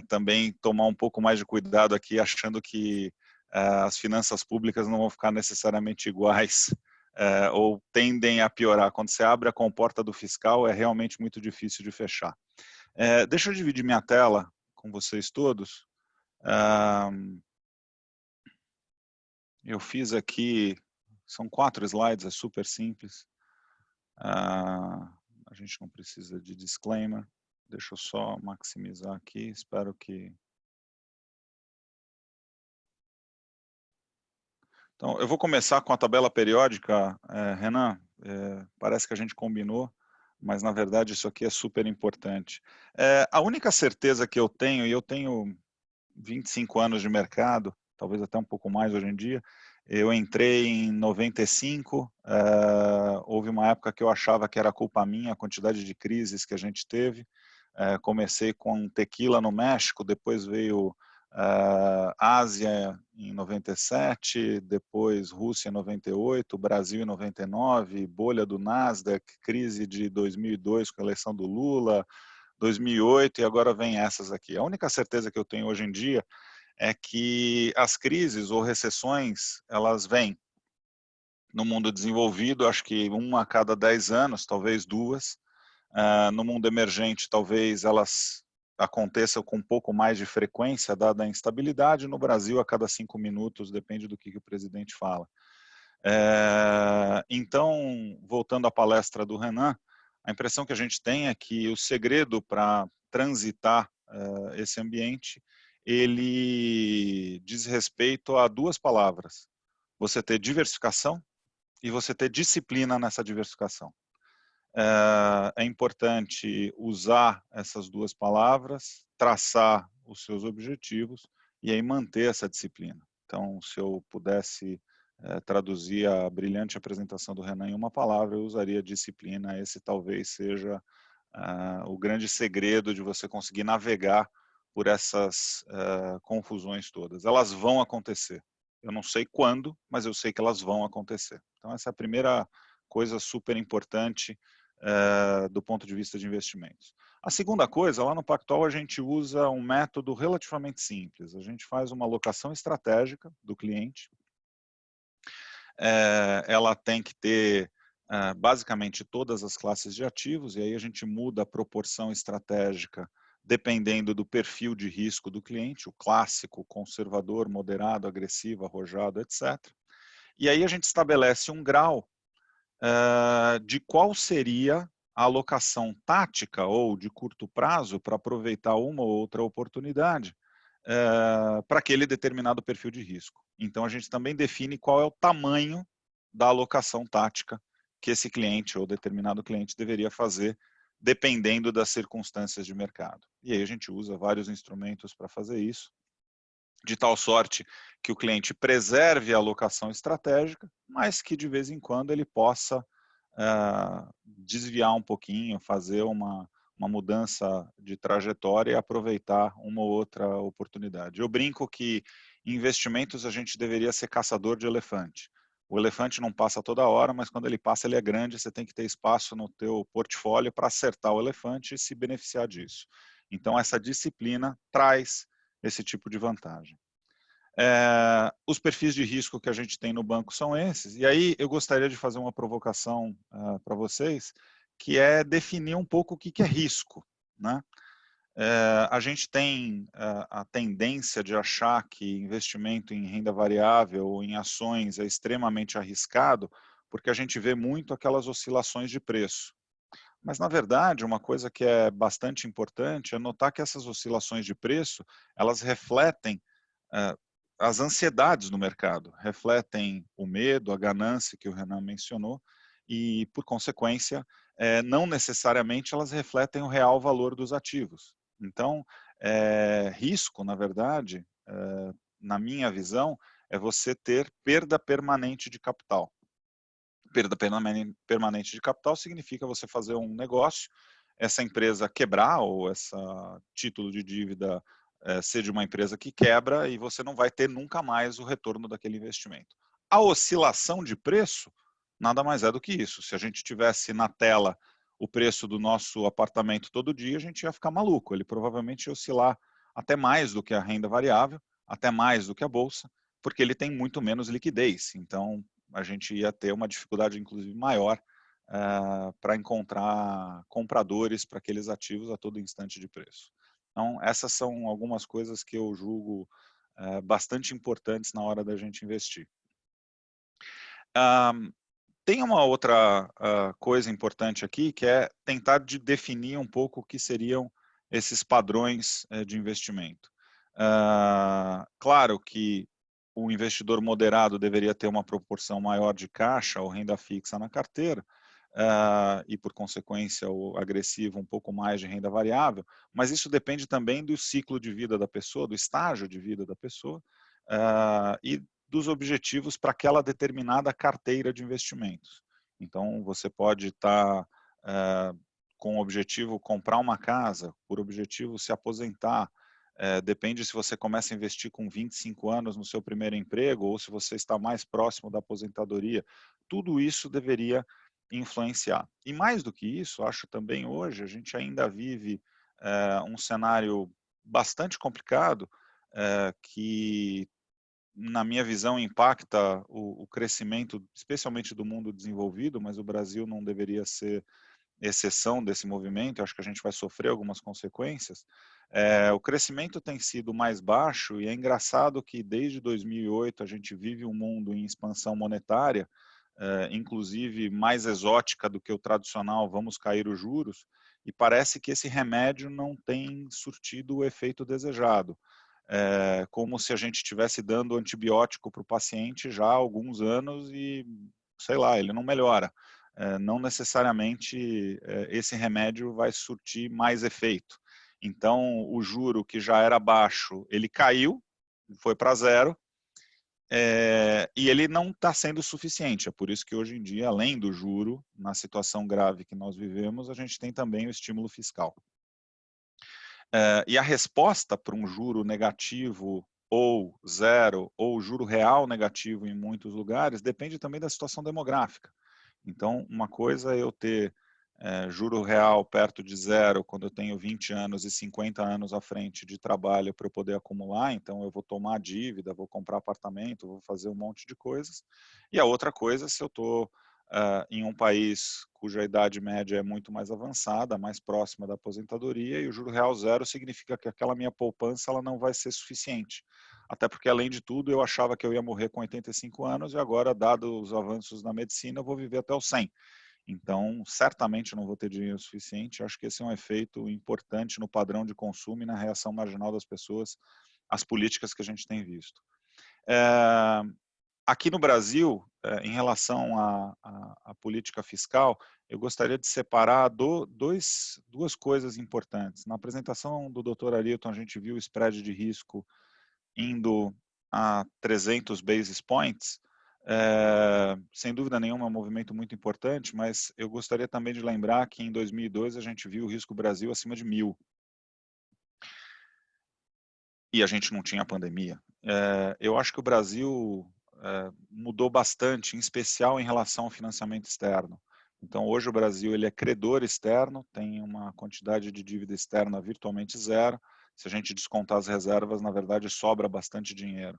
também tomar um pouco mais de cuidado aqui, achando que as finanças públicas não vão ficar necessariamente iguais, ou tendem a piorar. Quando você abre a comporta do fiscal, é realmente muito difícil de fechar. Deixa eu dividir minha tela com vocês todos. Eu fiz aqui, são 4 slides, é super simples. A gente não precisa de disclaimer. Deixa eu só maximizar aqui, espero que... Então, eu vou começar com a tabela periódica. Renan, parece que a gente combinou, mas na verdade isso aqui é super importante. A única certeza que eu tenho, e eu tenho 25 anos de mercado, talvez até um pouco mais hoje em dia, eu entrei em 95, houve uma época que eu achava que era culpa minha, a quantidade de crises que a gente teve. Comecei com tequila no México, depois veio Ásia em 97, depois Rússia em 98, Brasil em 99, bolha do Nasdaq, crise de 2002 com a eleição do Lula, 2008 e agora vem essas aqui. A única certeza que eu tenho hoje em dia é que as crises ou recessões, elas vêm. No mundo desenvolvido, acho que 1 a cada 10 anos, talvez 2. No mundo emergente, talvez elas aconteçam com um pouco mais de frequência, dada a instabilidade. No Brasil, a cada 5 minutos, depende do que o presidente fala. Então, voltando à palestra do Renan, a impressão que a gente tem é que o segredo para transitar esse ambiente, ele diz respeito a 2 palavras: você ter diversificação e você ter disciplina nessa diversificação. É importante usar essas 2 palavras, traçar os seus objetivos e aí manter essa disciplina. Então, se eu pudesse traduzir a brilhante apresentação do Renan em uma palavra, eu usaria disciplina. Esse talvez seja o grande segredo de você conseguir navegar por essas confusões todas. Elas vão acontecer. Eu não sei quando, mas eu sei que elas vão acontecer. Então, essa é a primeira coisa super importante do ponto de vista de investimentos. A segunda coisa, lá no Pactual a gente usa um método relativamente simples. A gente faz uma alocação estratégica do cliente. Ela tem que ter basicamente todas as classes de ativos, e aí a gente muda a proporção estratégica dependendo do perfil de risco do cliente, o clássico, conservador, moderado, agressivo, arrojado, etc. E aí a gente estabelece um grau de qual seria a alocação tática ou de curto prazo para aproveitar uma ou outra oportunidade para aquele determinado perfil de risco. Então, a gente também define qual é o tamanho da alocação tática que esse cliente ou determinado cliente deveria fazer, dependendo das circunstâncias de mercado. E aí a gente usa vários instrumentos para fazer isso, de tal sorte que o cliente preserve a alocação estratégica, mas que de vez em quando ele possa desviar um pouquinho, fazer uma mudança de trajetória e aproveitar uma ou outra oportunidade. Eu brinco que em investimentos a gente deveria ser caçador de elefante. O elefante não passa toda hora, mas quando ele passa ele é grande, você tem que ter espaço no teu portfólio para acertar o elefante e se beneficiar disso. Então essa disciplina traz esse tipo de vantagem. Os perfis de risco que a gente tem no banco são esses, e aí eu gostaria de fazer uma provocação para vocês, que é definir um pouco o que é risco, né? A gente tem a tendência de achar que investimento em renda variável ou em ações é extremamente arriscado, porque a gente vê muito aquelas oscilações de preço. Mas, na verdade, uma coisa que é bastante importante é notar que essas oscilações de preço, elas refletem as ansiedades no mercado, refletem o medo, a ganância que o Renan mencionou, e, por consequência, não necessariamente elas refletem o real valor dos ativos. Então, risco, na verdade, na minha visão, é você ter perda permanente de capital. Perda permanente de capital significa você fazer um negócio, essa empresa quebrar ou esse título de dívida ser de uma empresa que quebra e você não vai ter nunca mais o retorno daquele investimento. A oscilação de preço nada mais é do que isso. Se a gente tivesse na tela o preço do nosso apartamento todo dia, a gente ia ficar maluco. Ele provavelmente ia oscilar até mais do que a renda variável, até mais do que a bolsa, porque ele tem muito menos liquidez. Então, a gente ia ter uma dificuldade, inclusive, maior para encontrar compradores para aqueles ativos a todo instante de preço. Então, essas são algumas coisas que eu julgo bastante importantes na hora da gente investir. Tem uma outra coisa importante aqui, que é tentar definir um pouco o que seriam esses padrões de investimento. Claro que o investidor moderado deveria ter uma proporção maior de caixa ou renda fixa na carteira, e, por consequência, o agressivo um pouco mais de renda variável, mas isso depende também do ciclo de vida da pessoa, do estágio de vida da pessoa, e dos objetivos para aquela determinada carteira de investimentos. Então, você pode estar com o objetivo comprar uma casa, por objetivo se aposentar, depende se você começa a investir com 25 anos no seu primeiro emprego ou se você está mais próximo da aposentadoria. Tudo isso deveria influenciar. E mais do que isso, acho também hoje, a gente ainda vive um cenário bastante complicado, que na minha visão, impacta o crescimento, especialmente do mundo desenvolvido, mas o Brasil não deveria ser exceção desse movimento. Eu acho que a gente vai sofrer algumas consequências. O crescimento tem sido mais baixo e é engraçado que desde 2008 a gente vive um mundo em expansão monetária, inclusive mais exótica do que o tradicional, vamos cair os juros, e parece que esse remédio não tem surtido o efeito desejado. Como se a gente estivesse dando antibiótico para o paciente já há alguns anos e, sei lá, ele não melhora. Não necessariamente esse remédio vai surtir mais efeito. Então, o juro que já era baixo, ele caiu, foi para zero, e ele não está sendo suficiente. É por isso que hoje em dia, além do juro, na situação grave que nós vivemos, a gente tem também o estímulo fiscal. E a resposta para um juro negativo ou zero, ou juro real negativo em muitos lugares, depende também da situação demográfica. Então, uma coisa é eu ter juro real perto de zero quando eu tenho 20 anos e 50 anos à frente de trabalho para eu poder acumular, então eu vou tomar dívida, vou comprar apartamento, vou fazer um monte de coisas. E a outra coisa, se eu estou em um país cuja idade média é muito mais avançada, mais próxima da aposentadoria, e o juro real zero significa que aquela minha poupança ela não vai ser suficiente. Até porque, além de tudo, eu achava que eu ia morrer com 85 anos e agora, dados os avanços na medicina, eu vou viver até os 100. Então, certamente eu não vou ter dinheiro suficiente. Acho que esse é um efeito importante no padrão de consumo e na reação marginal das pessoas às políticas que a gente tem visto. Aqui no Brasil, em relação à política fiscal, eu gostaria de separar duas coisas importantes. Na apresentação do Dr. Arilton, a gente viu o spread de risco indo a 300 basis points. Sem dúvida nenhuma é um movimento muito importante, mas eu gostaria também de lembrar que em 2002 a gente viu o risco Brasil acima de 1.000. E a gente não tinha pandemia. Eu acho que o Brasil mudou bastante, em especial em relação ao financiamento externo. Então, hoje o Brasil ele é credor externo, tem uma quantidade de dívida externa virtualmente zero. Se a gente descontar as reservas, na verdade, sobra bastante dinheiro.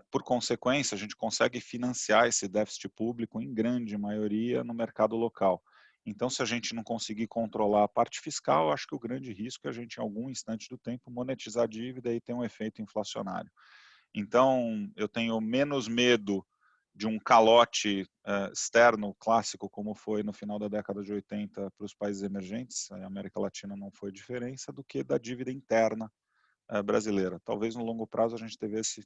Por consequência, a gente consegue financiar esse déficit público, em grande maioria, no mercado local. Então, se a gente não conseguir controlar a parte fiscal, acho que o grande risco é a gente, em algum instante do tempo, monetizar a dívida e ter um efeito inflacionário. Então, eu tenho menos medo de um calote externo clássico, como foi no final da década de 80 para os países emergentes, a América Latina não foi diferença, do que da dívida interna brasileira. Talvez no longo prazo a gente devesse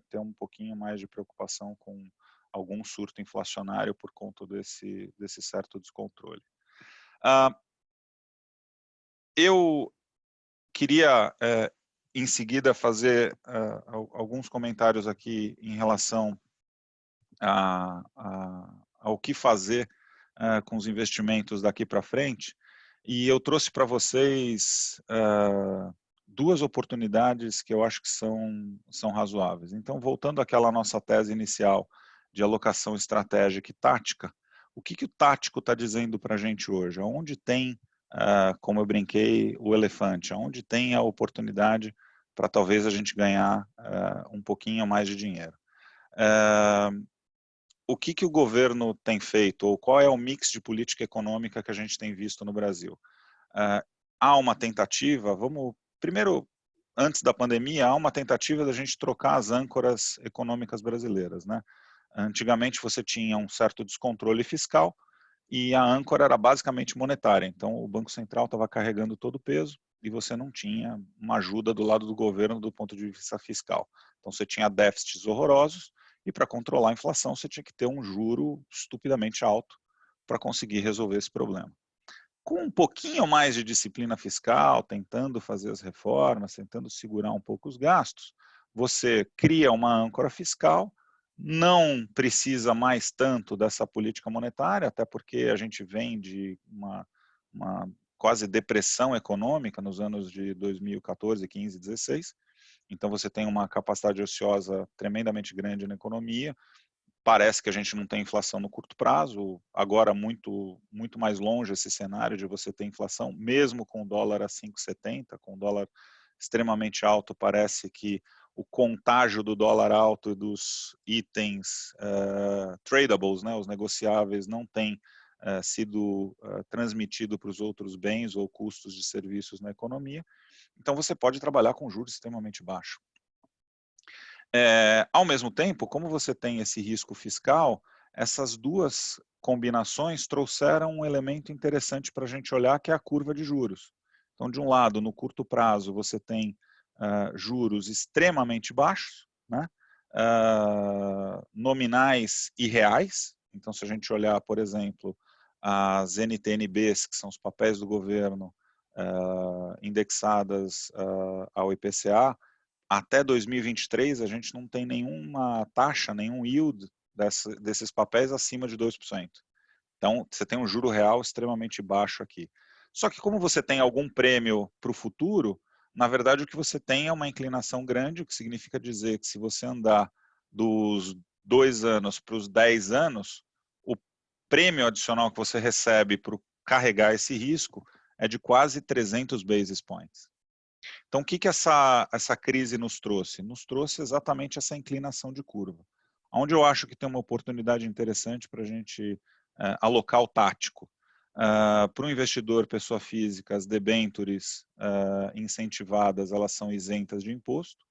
ter um pouquinho mais de preocupação com algum surto inflacionário por conta desse certo descontrole. Eu queria, em seguida, fazer alguns comentários aqui em relação ao que fazer com os investimentos daqui para frente, e eu trouxe para vocês duas oportunidades que eu acho que são razoáveis. Então, voltando àquela nossa tese inicial de alocação estratégica e tática, o que o tático está dizendo para a gente hoje? Onde tem, como eu brinquei, o elefante? Onde tem a oportunidade para talvez a gente ganhar um pouquinho mais de dinheiro? O que o governo tem feito, ou qual é o mix de política econômica que a gente tem visto no Brasil? Há uma tentativa, primeiro, antes da pandemia, há uma tentativa da gente trocar as âncoras econômicas brasileiras, né? Antigamente você tinha um certo descontrole fiscal e a âncora era basicamente monetária. Então o Banco Central estava carregando todo o peso e você não tinha uma ajuda do lado do governo do ponto de vista fiscal. Então você tinha déficits horrorosos e para controlar a inflação você tinha que ter um juro estupidamente alto para conseguir resolver esse problema. Com um pouquinho mais de disciplina fiscal, tentando fazer as reformas, tentando segurar um pouco os gastos, você cria uma âncora fiscal, não precisa mais tanto dessa política monetária, até porque a gente vem de uma quase depressão econômica nos anos de 2014, 15, 16. Então você tem uma capacidade ociosa tremendamente grande na economia. Parece que a gente não tem inflação no curto prazo, agora muito mais longe esse cenário de você ter inflação, mesmo com o dólar a 5,70, com o dólar extremamente alto, parece que o contágio do dólar alto e dos itens tradables, né, os negociáveis, não tem sido transmitido para os outros bens ou custos de serviços na economia. Então, você pode trabalhar com juros extremamente baixos. Ao mesmo tempo, como você tem esse risco fiscal, essas duas combinações trouxeram um elemento interessante para a gente olhar, que é a curva de juros. Então, de um lado, no curto prazo, você tem juros extremamente baixos, né? Nominais e reais. Então, se a gente olhar, por exemplo, as NTNBs, que são os papéis do governo indexadas ao IPCA, até 2023 a gente não tem nenhuma taxa, nenhum yield desses papéis acima de 2%. Então, você tem um juro real extremamente baixo aqui. Só que como você tem algum prêmio para o futuro, na verdade o que você tem é uma inclinação grande, o que significa dizer que se você andar dos 2 anos para os 10 anos, o prêmio adicional que você recebe para carregar esse risco é de quase 300 basis points. Então, o que essa crise nos trouxe? Nos trouxe exatamente essa inclinação de curva. Onde eu acho que tem uma oportunidade interessante para a gente alocar o tático. Para o investidor, pessoa física, as debentures incentivadas, elas são isentas de imposto.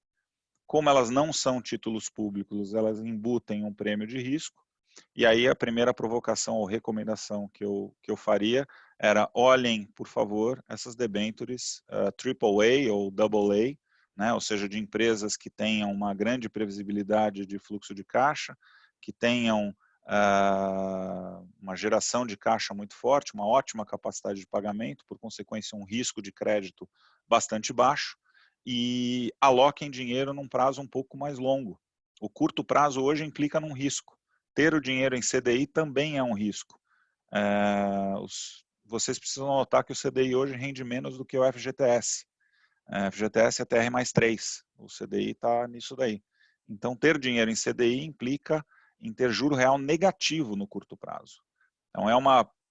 Como elas não são títulos públicos, elas embutem um prêmio de risco. E aí a primeira provocação ou recomendação que eu faria era: olhem, por favor, essas debentures AAA ou AA, né, ou seja, de empresas que tenham uma grande previsibilidade de fluxo de caixa, que tenham uma geração de caixa muito forte, uma ótima capacidade de pagamento, por consequência um risco de crédito bastante baixo, e aloquem dinheiro num prazo um pouco mais longo. O curto prazo hoje implica num risco. Ter o dinheiro em CDI também é um risco. Vocês precisam notar que o CDI hoje rende menos do que o FGTS. FGTS é TR mais 3, o CDI está nisso daí. Então, ter dinheiro em CDI implica em ter juro real negativo no curto prazo. Então,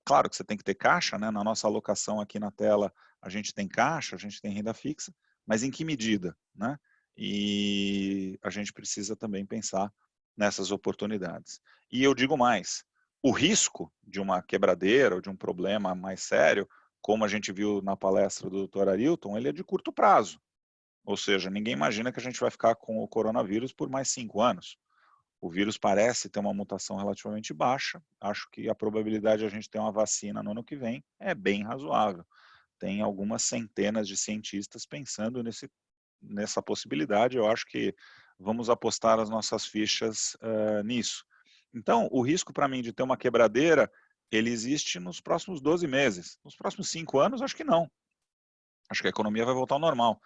claro que você tem que ter caixa, né? Na nossa alocação aqui na tela, a gente tem caixa, a gente tem renda fixa, mas em que medida, né? E a gente precisa também pensar nessas oportunidades. E eu digo mais, o risco de uma quebradeira ou de um problema mais sério, como a gente viu na palestra do Dr. Arilton, ele é de curto prazo. Ou seja, ninguém imagina que a gente vai ficar com o coronavírus por mais 5 anos. O vírus parece ter uma mutação relativamente baixa. Acho que a probabilidade de a gente ter uma vacina no ano que vem é bem razoável. Tem algumas centenas de cientistas pensando nessa possibilidade. Eu acho que vamos apostar as nossas fichas nisso. Então, o risco para mim de ter uma quebradeira, ele existe nos próximos 12 meses. Nos próximos 5 anos, acho que não. Acho que a economia vai voltar ao normal.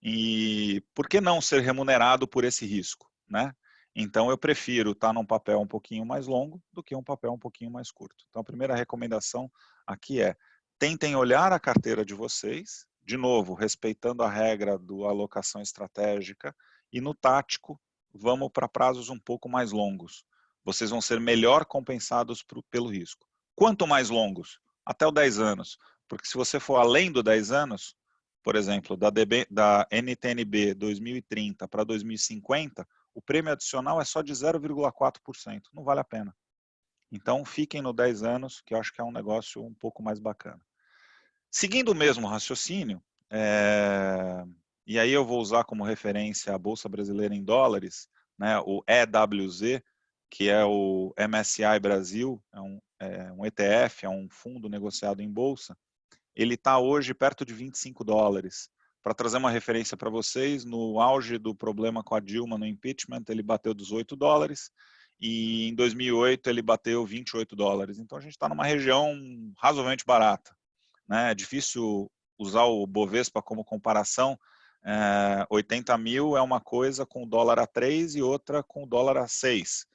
E por que não ser remunerado por esse risco, né? Então, eu prefiro estar num papel um pouquinho mais longo do que um papel um pouquinho mais curto. Então, a primeira recomendação aqui é: tentem olhar a carteira de vocês, de novo, respeitando a regra do alocação estratégica, e no tático, vamos para prazos um pouco mais longos. Vocês vão ser melhor compensados pelo risco. Quanto mais longos? Até os 10 anos. Porque se você for além dos 10 anos, por exemplo, da NTNB 2030 para 2050, o prêmio adicional é só de 0,4%. Não vale a pena. Então, fiquem no 10 anos, que eu acho que é um negócio um pouco mais bacana. Seguindo o mesmo raciocínio, e aí eu vou usar como referência a Bolsa Brasileira em dólares, né, o EWZ, que é o MSCI Brasil, é um ETF, é um fundo negociado em bolsa. Ele está hoje perto de 25 dólares. Para trazer uma referência para vocês, no auge do problema com a Dilma no impeachment, ele bateu 18 dólares, e em 2008 ele bateu 28 dólares. Então a gente está numa região razoavelmente barata, né? É difícil usar o Bovespa como comparação. 80 mil é uma coisa com o dólar a 3 e outra com o dólar a 6.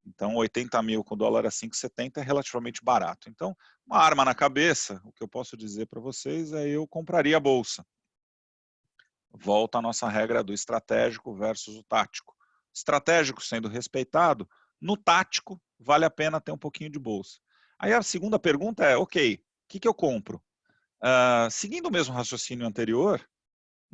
Então, 80 mil com dólar a 5,70 é relativamente barato. Então, uma arma na cabeça, o que eu posso dizer para vocês é: eu compraria a bolsa. Volta a nossa regra do estratégico versus o tático. Estratégico sendo respeitado, no tático vale a pena ter um pouquinho de bolsa. Aí a segunda pergunta é: ok, o que eu compro? Seguindo o mesmo raciocínio anterior,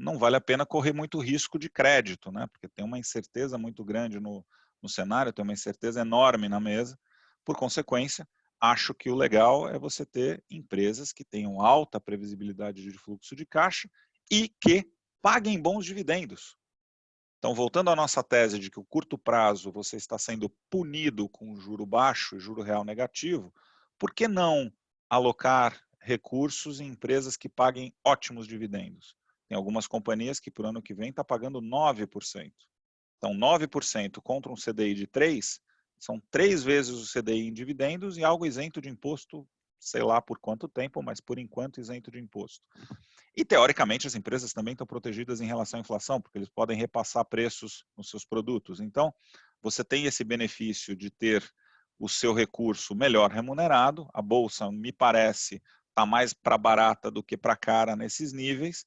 não vale a pena correr muito risco de crédito, né? Porque tem uma incerteza muito grande no cenário, tem uma incerteza enorme na mesa. Por consequência, acho que o legal é você ter empresas que tenham alta previsibilidade de fluxo de caixa e que paguem bons dividendos. Então, voltando à nossa tese de que o curto prazo você está sendo punido com juro baixo e juro real negativo, por que não alocar recursos em empresas que paguem ótimos dividendos? Tem algumas companhias que para o ano que vem está pagando 9%. Então, 9% contra um CDI de 3%, são 3 vezes o CDI em dividendos e algo isento de imposto, sei lá por quanto tempo, mas por enquanto isento de imposto. E, teoricamente, as empresas também estão protegidas em relação à inflação, porque eles podem repassar preços nos seus produtos. Então, você tem esse benefício de ter o seu recurso melhor remunerado. A Bolsa, me parece, está mais para barata do que para cara nesses níveis.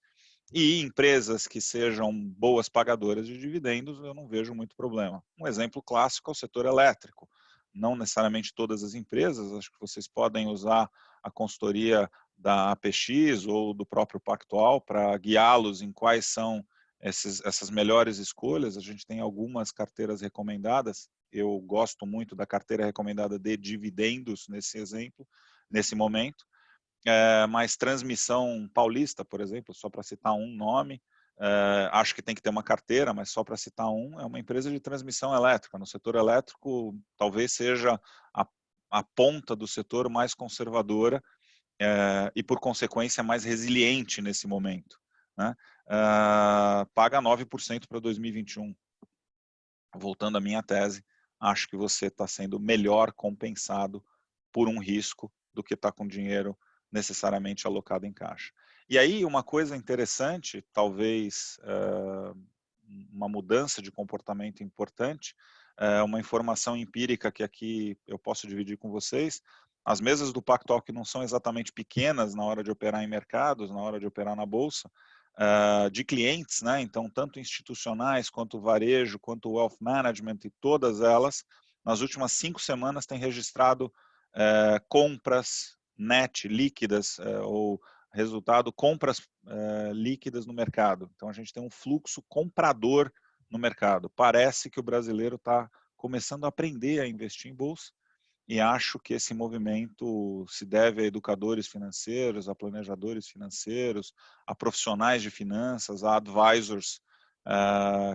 E empresas que sejam boas pagadoras de dividendos, eu não vejo muito problema. Um exemplo clássico é o setor elétrico. Não necessariamente todas as empresas, acho que vocês podem usar a consultoria da APX ou do próprio Pactual para guiá-los em quais são essas melhores escolhas. A gente tem algumas carteiras recomendadas. Eu gosto muito da carteira recomendada de dividendos nesse exemplo, nesse momento. Mas Transmissão Paulista, por exemplo, só para citar um nome, acho que tem que ter uma carteira, mas só para citar um, é uma empresa de transmissão elétrica. No setor elétrico, talvez seja a ponta do setor mais conservadora e, por consequência, mais resiliente nesse momento, né? Paga 9% para 2021. Voltando à minha tese, acho que você está sendo melhor compensado por um risco do que está com dinheiro necessariamente alocado em caixa. E aí uma coisa interessante, talvez uma mudança de comportamento importante, uma informação empírica que aqui eu posso dividir com vocês. As mesas do Pactual, que não são exatamente pequenas na hora de operar em mercados, na hora de operar na Bolsa, de clientes, né? Então, tanto institucionais, quanto varejo, quanto wealth management, e todas elas, nas últimas 5 semanas, têm registrado compras net líquidas, ou resultado, compras líquidas no mercado. Então, a gente tem um fluxo comprador no mercado. Parece que o brasileiro está começando a aprender a investir em bolsa, e acho que esse movimento se deve a educadores financeiros, a planejadores financeiros, a profissionais de finanças, a advisors,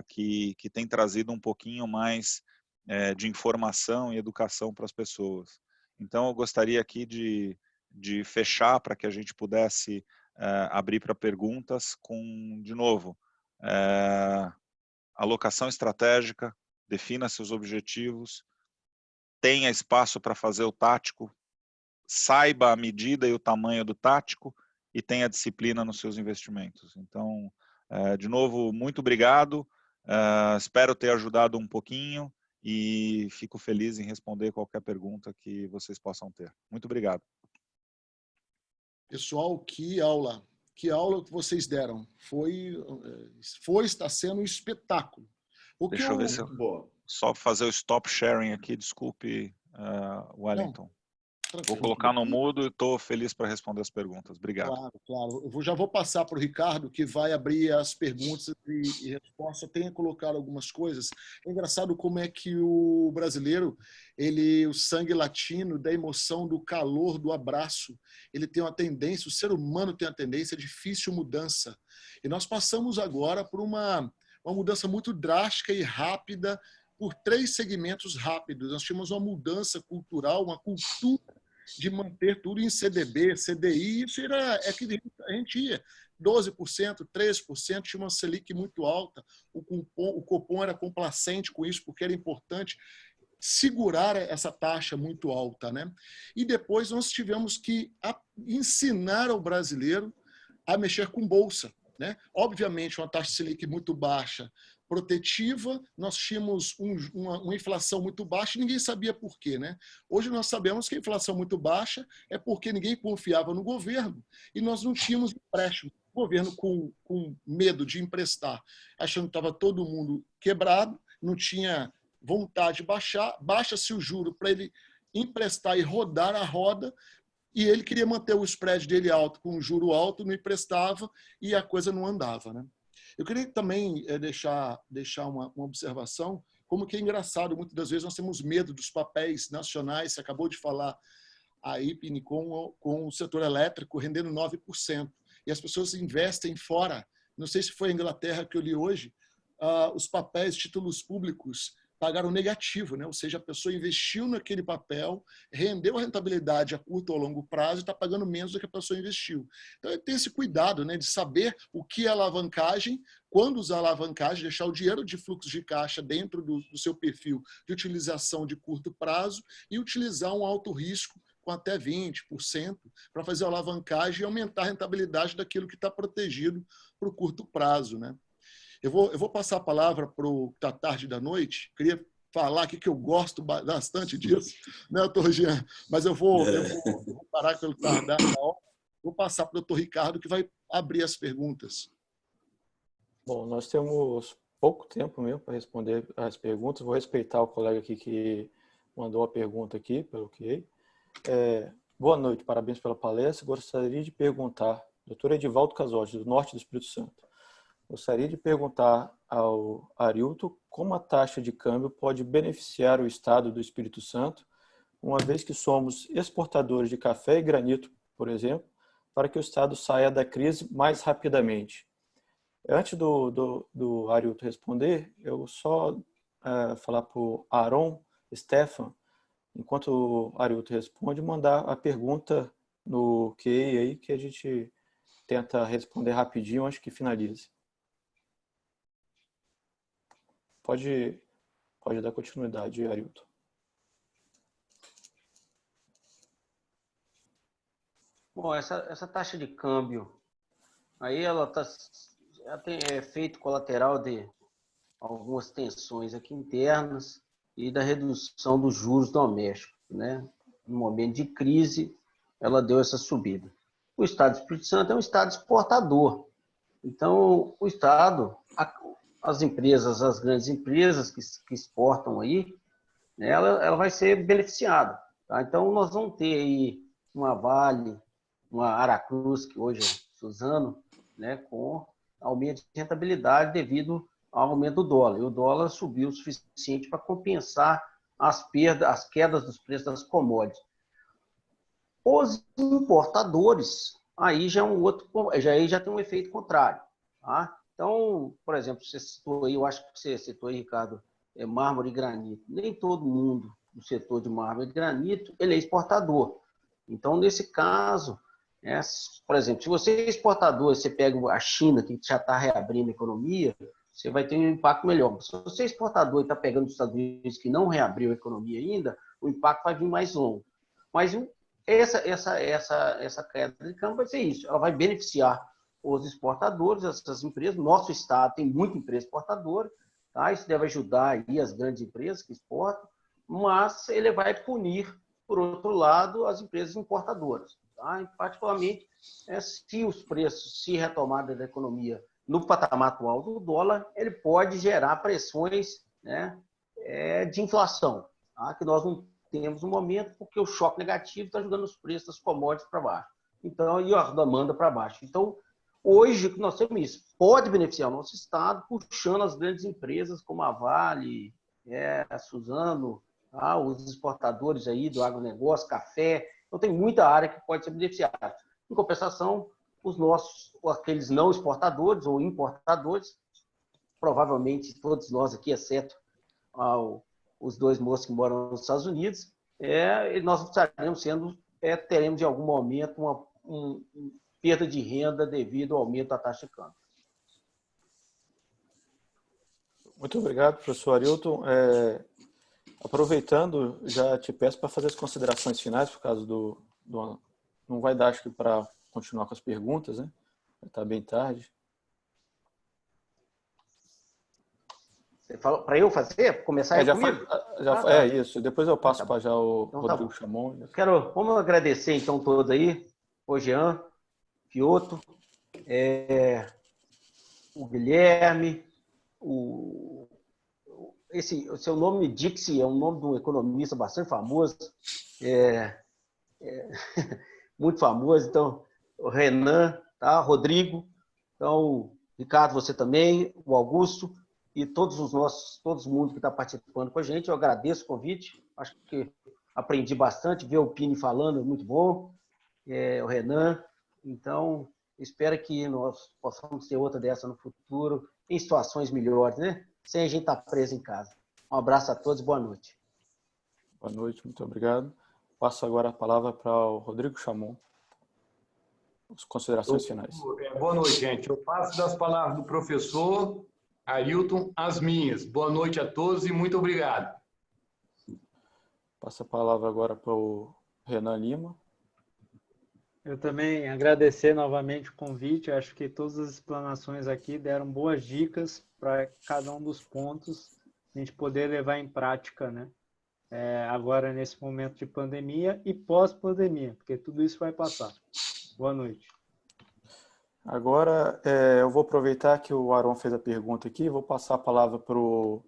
que têm trazido um pouquinho mais de informação e educação para as pessoas. Então, eu gostaria aqui de fechar para que a gente pudesse abrir para perguntas com, de novo, alocação estratégica, defina seus objetivos, tenha espaço para fazer o tático, saiba a medida e o tamanho do tático e tenha disciplina nos seus investimentos. Então, de novo, muito obrigado, espero ter ajudado um pouquinho e fico feliz em responder qualquer pergunta que vocês possam ter. Muito obrigado. Pessoal, que aula que vocês deram. Está sendo um espetáculo. Deixa eu ver se eu... Só fazer o stop sharing aqui, desculpe, Wellington. Não, vou colocar no mudo e estou feliz para responder as perguntas. Obrigado. Claro, claro. Eu já vou passar para o Ricardo, que vai abrir as perguntas e respostas. Tenha colocado algumas coisas. É engraçado como é que o brasileiro, o sangue latino, da emoção, do calor, do abraço, ele tem uma tendência, o ser humano tem uma tendência de difícil mudança. E nós passamos agora por uma mudança muito drástica e rápida, por 3 segmentos rápidos. Nós tínhamos uma mudança cultural, uma cultura de manter tudo em CDB, CDI, isso é que a gente ia 12%, 13%, tinha uma Selic muito alta, o Copom era complacente com isso, porque era importante segurar essa taxa muito alta, né? E depois nós tivemos que ensinar ao brasileiro a mexer com bolsa, né? Obviamente, uma taxa Selic muito baixa, protetiva, nós tínhamos uma inflação muito baixa e ninguém sabia por quê, né? Hoje nós sabemos que a inflação muito baixa é porque ninguém confiava no governo e nós não tínhamos empréstimo. O governo com medo de emprestar, achando que estava todo mundo quebrado, não tinha vontade de baixar, baixa-se o juro para ele emprestar e rodar a roda, e ele queria manter o spread dele alto, com o juro alto, não emprestava e a coisa não andava, né? Eu queria também deixar uma observação, como que é engraçado, muitas das vezes nós temos medo dos papéis nacionais, você acabou de falar aí, Pini, com o setor elétrico rendendo 9%, e as pessoas investem fora. Não sei se foi a Inglaterra que eu li hoje, os papéis, títulos públicos pagaram negativo, né? Ou seja, a pessoa investiu naquele papel, rendeu a rentabilidade a curto ou longo prazo e está pagando menos do que a pessoa investiu. Então, tem esse cuidado, né, de saber o que é alavancagem, quando usar alavancagem, deixar o dinheiro de fluxo de caixa dentro do seu perfil de utilização de curto prazo e utilizar um alto risco com até 20% para fazer a alavancagem e aumentar a rentabilidade daquilo que está protegido para o curto prazo, né? Eu vou passar a palavra para o da tarde e da noite. Queria falar aqui que eu gosto bastante disso, né, doutor Jean? Mas eu vou parar pelo tardar da hora. Vou passar para o doutor Ricardo, que vai abrir as perguntas. Bom, nós temos pouco tempo mesmo para responder as perguntas. Vou respeitar o colega aqui que mandou a pergunta aqui, pelo que. Boa noite, parabéns pela palestra. Gostaria de perguntar, doutor Edivaldo Casotti, do Norte do Espírito Santo. Gostaria de perguntar ao Arilton como a taxa de câmbio pode beneficiar o Estado do Espírito Santo, uma vez que somos exportadores de café e granito, por exemplo, para que o Estado saia da crise mais rapidamente. Antes do Arilton responder, eu só falar para o Aaron Stefan, enquanto o Arilton responde, mandar a pergunta no QA aí, que a gente tenta responder rapidinho antes que finalize. Pode dar continuidade, Arilton. Bom, essa taxa de câmbio, aí ela tem efeito colateral de algumas tensões aqui internas e da redução dos juros domésticos, né? No momento de crise, ela deu essa subida. O Estado do Espírito Santo é um Estado exportador. Então, o Estado, as empresas, as grandes empresas que exportam aí, né, ela vai ser beneficiada. Tá? Então, nós vamos ter aí uma Vale, uma Aracruz, que hoje é Suzano, né, com aumento de rentabilidade devido ao aumento do dólar. E o dólar subiu o suficiente para compensar as quedas dos preços das commodities. Os importadores, aí já tem um efeito contrário. Tá? Então, por exemplo, você citou aí, eu acho que você citou aí, Ricardo, mármore e granito. Nem todo mundo do setor de mármore e granito ele é exportador. Então, nesse caso, por exemplo, se você é exportador, você pega a China, que já está reabrindo a economia, você vai ter um impacto melhor. Se você é exportador e está pegando os Estados Unidos, que não reabriu a economia ainda, o impacto vai vir mais longo. Mas essa queda de câmbio vai ser isso. Ela vai beneficiar os exportadores, essas empresas. Nosso estado tem muita empresa exportadora, tá? Isso deve ajudar aí as grandes empresas que exportam, mas ele vai punir, por outro lado, as empresas importadoras. Tá? E, particularmente, se os preços se retomarem da economia no patamar atual do dólar, ele pode gerar pressões, né, de inflação, tá? Que nós não temos no momento, porque o choque negativo está jogando os preços das commodities para baixo. Então, e a demanda para baixo. Então, hoje, o que nós temos isso pode beneficiar o nosso estado, puxando as grandes empresas como a Vale, a Suzano, tá? Os exportadores aí do agronegócio, café. Então, tem muita área que pode ser beneficiada. Em compensação, aqueles não exportadores ou importadores, provavelmente todos nós aqui, exceto os dois moços que moram nos Estados Unidos, nós teremos de algum momento uma perda de renda devido ao aumento da taxa de câmbio. Muito obrigado, professor Arilton. Aproveitando, já te peço para fazer as considerações finais, por causa não vai dar, acho que, para continuar com as perguntas, né? Está bem tarde. Você falou para eu fazer? Começar comigo? Tá. Isso. Depois eu passo para já o então, Rodrigo Chamon. Vamos agradecer, então, todos aí. O Jean, Piotr, o Guilherme, o seu nome, Dixie, é um nome de um economista bastante famoso, muito famoso. Então, o Renan, tá? Rodrigo, então, Ricardo, você também, o Augusto e todos o mundo que está participando com a gente. Eu agradeço o convite. Acho que aprendi bastante. Ver o Pini falando é muito bom. O Renan. Então, espero que nós possamos ter outra dessa no futuro, em situações melhores, né? Sem a gente estar preso em casa. Um abraço a todos e boa noite. Boa noite, muito obrigado. Passo agora a palavra para o Rodrigo Chamon. As considerações finais. Boa noite, gente. Eu passo das palavras do professor Ailton as minhas. Boa noite a todos e muito obrigado. Passo a palavra agora para o Renan Lima. Eu também agradecer novamente o convite. Acho que todas as explanações aqui deram boas dicas para cada um dos pontos a gente poder levar em prática, né? Agora nesse momento de pandemia e pós-pandemia, porque tudo isso vai passar. Boa noite. Agora, eu vou aproveitar que o Aron fez a pergunta aqui, vou passar a palavra para o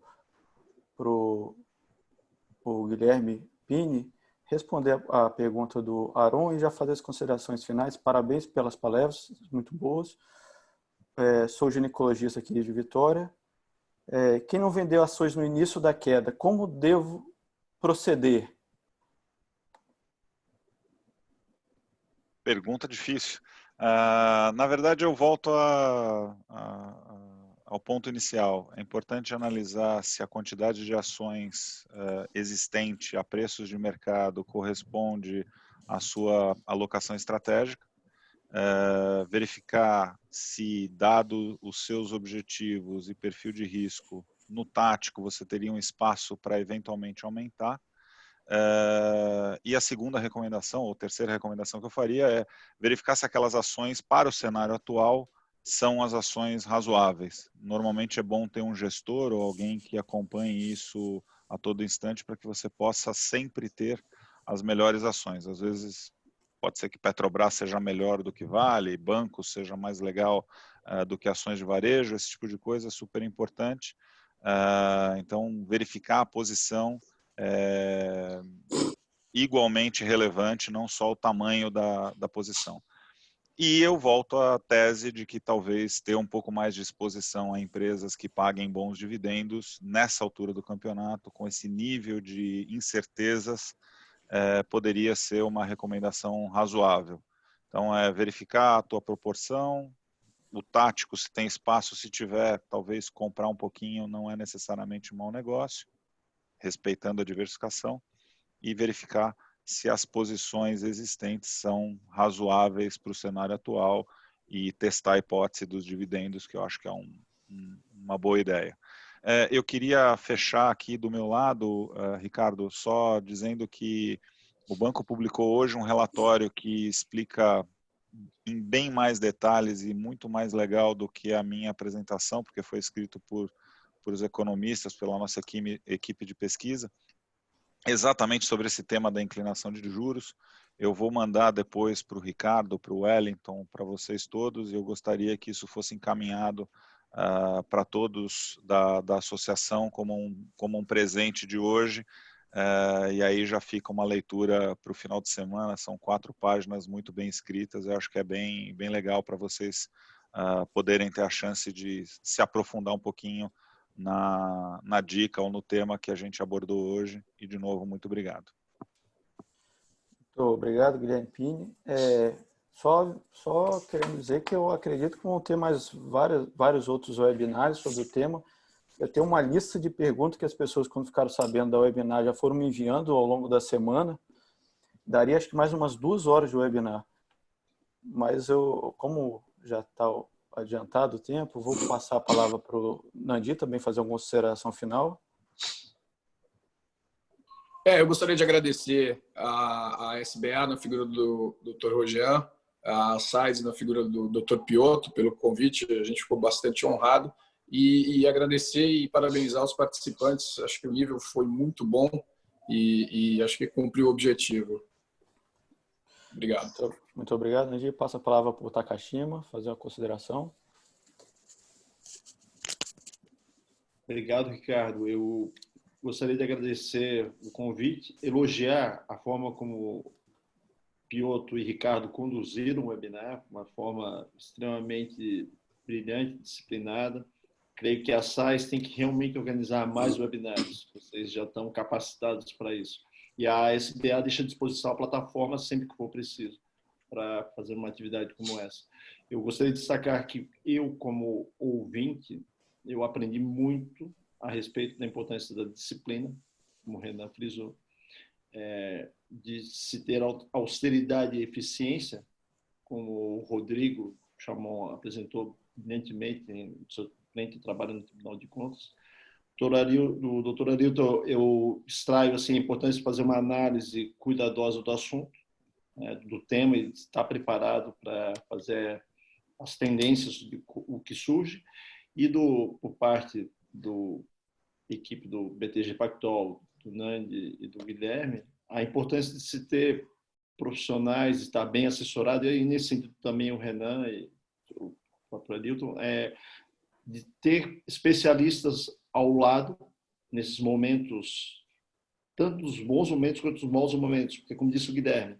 Guilherme Pini responder a pergunta do Aron e já fazer as considerações finais. Parabéns pelas palestras, muito boas. Sou ginecologista aqui de Vitória. Quem não vendeu ações no início da queda, como devo proceder? Pergunta difícil. Na verdade, eu volto ao ponto inicial. É importante analisar se a quantidade de ações existente a preços de mercado corresponde à sua alocação estratégica, verificar se, dado os seus objetivos e perfil de risco, no tático você teria um espaço para eventualmente aumentar. E a segunda recomendação, ou terceira recomendação que eu faria é verificar se aquelas ações para o cenário atual são as ações razoáveis. Normalmente é bom ter um gestor ou alguém que acompanhe isso a todo instante para que você possa sempre ter as melhores ações. Às vezes pode ser que Petrobras seja melhor do que Vale, banco seja mais legal do que ações de varejo, esse tipo de coisa é super importante. Então verificar a posição igualmente relevante, não só o tamanho da posição. E eu volto à tese de que talvez ter um pouco mais de exposição a empresas que paguem bons dividendos nessa altura do campeonato, com esse nível de incertezas, poderia ser uma recomendação razoável. Então, verificar a tua proporção, o tático, se tem espaço, se tiver, talvez comprar um pouquinho não é necessariamente um mau negócio, respeitando a diversificação, e verificar se as posições existentes são razoáveis para o cenário atual e testar a hipótese dos dividendos, que eu acho que é uma boa ideia. Eu queria fechar aqui do meu lado, Ricardo, só dizendo que o banco publicou hoje um relatório que explica em bem mais detalhes e muito mais legal do que a minha apresentação, porque foi escrito por os economistas, pela nossa equipe de pesquisa, exatamente sobre esse tema da inclinação de juros. Eu vou mandar depois para o Ricardo, para o Wellington, para vocês todos, e eu gostaria que isso fosse encaminhado para todos da associação como um presente de hoje, e aí já fica uma leitura para o final de semana, são 4 páginas muito bem escritas, eu acho que é bem legal para vocês poderem ter a chance de se aprofundar um pouquinho na dica ou no tema que a gente abordou hoje. E, de novo, muito obrigado. Muito obrigado, Guilherme Pini. Só querendo dizer que eu acredito que vão ter mais vários outros webinars sobre o tema. Eu tenho uma lista de perguntas que as pessoas, quando ficaram sabendo da webinar, já foram me enviando ao longo da semana. Daria, acho que, mais umas 2 horas de webinar. Mas como já está adiantado o tempo, vou passar a palavra para o Nandi também fazer alguma consideração final. Eu gostaria de agradecer a SBA na figura do Dr. Roger, a SAIS na figura do Dr. Piotr pelo convite, a gente ficou bastante honrado, e agradecer e parabenizar os participantes, acho que o nível foi muito bom e acho que cumpriu o objetivo. Obrigado. Muito obrigado, Nandi. Passo a palavra para o Takashima, fazer uma consideração. Obrigado, Ricardo. Eu gostaria de agradecer o convite, elogiar a forma como Piotr e Ricardo conduziram o webinar, uma forma extremamente brilhante, disciplinada. Creio que a SAIS tem que realmente organizar mais webinários. Vocês já estão capacitados para isso. E a SBA deixa à disposição a plataforma sempre que for preciso para fazer uma atividade como essa. Eu gostaria de destacar que eu, como ouvinte, eu aprendi muito a respeito da importância da disciplina, como o Renan frisou, de se ter austeridade e eficiência, como o Rodrigo apresentou brilhantemente em seu trabalho no Tribunal de Contas. Do doutor Arilton, eu extraio assim, a importância de fazer uma análise cuidadosa do assunto, do tema, e estar preparado para fazer as tendências de o que surge, e por parte da equipe do BTG Pactual, do Nandi e do Guilherme, a importância de se ter profissionais, estar bem assessorado, e nesse sentido também o Renan e o próprio Arilton, de ter especialistas ao lado nesses momentos, tanto os bons momentos quanto os maus momentos, porque, como disse o Guilherme,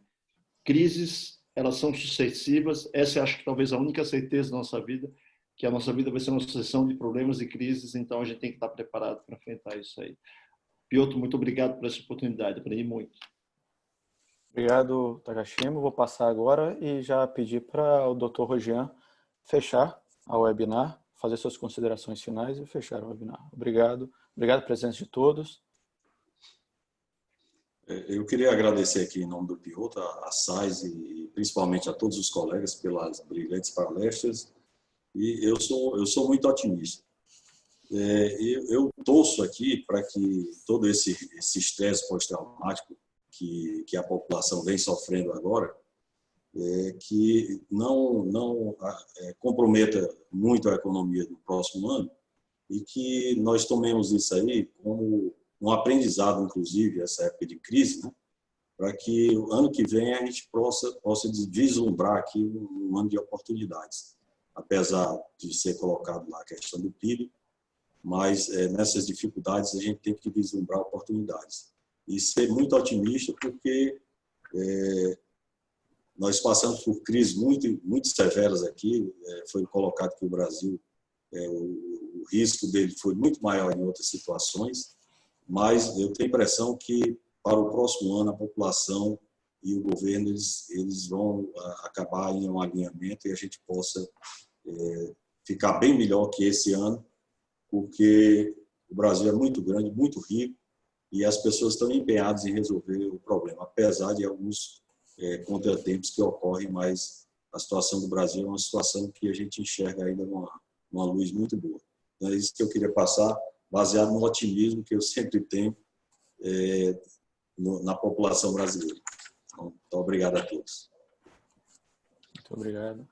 crises, elas são sucessivas. Essa eu acho que talvez a única certeza da nossa vida, que a nossa vida vai ser uma sucessão de problemas e crises, então a gente tem que estar preparado para enfrentar isso aí. Piotr, muito obrigado por essa oportunidade, aprendi muito. Obrigado, Takashima. Vou passar agora e já pedir para o Dr. Rogian fechar a webinar, fazer suas considerações finais e fechar o webinar. Obrigado. Obrigado pela presença de todos. Eu queria agradecer aqui em nome do Piotr, a SAIS e principalmente a todos os colegas pelas brilhantes palestras. E eu sou muito otimista. Eu torço aqui para que todo esse estresse pós-traumático que a população vem sofrendo agora, que não comprometa muito a economia do próximo ano, e que nós tomemos isso aí como um aprendizado, inclusive, essa época de crise, né? Para que o ano que vem a gente possa vislumbrar aqui um ano de oportunidades. Apesar de ser colocado lá a questão do PIB, mas nessas dificuldades a gente tem que vislumbrar oportunidades. E ser muito otimista, porque nós passamos por crises muito severas aqui. Foi colocado que o Brasil, o risco dele foi muito maior em outras situações, mas eu tenho a impressão que para o próximo ano a população e o governo eles vão acabar em um alinhamento e a gente possa ficar bem melhor que esse ano, porque o Brasil é muito grande, muito rico, e as pessoas estão empenhadas em resolver o problema, apesar de alguns contratempos que ocorrem, mas a situação do Brasil é uma situação que a gente enxerga ainda numa luz muito boa. Então, é isso que eu queria passar, baseado no otimismo que eu sempre tenho na população brasileira. Então, muito obrigado a todos. Muito obrigado.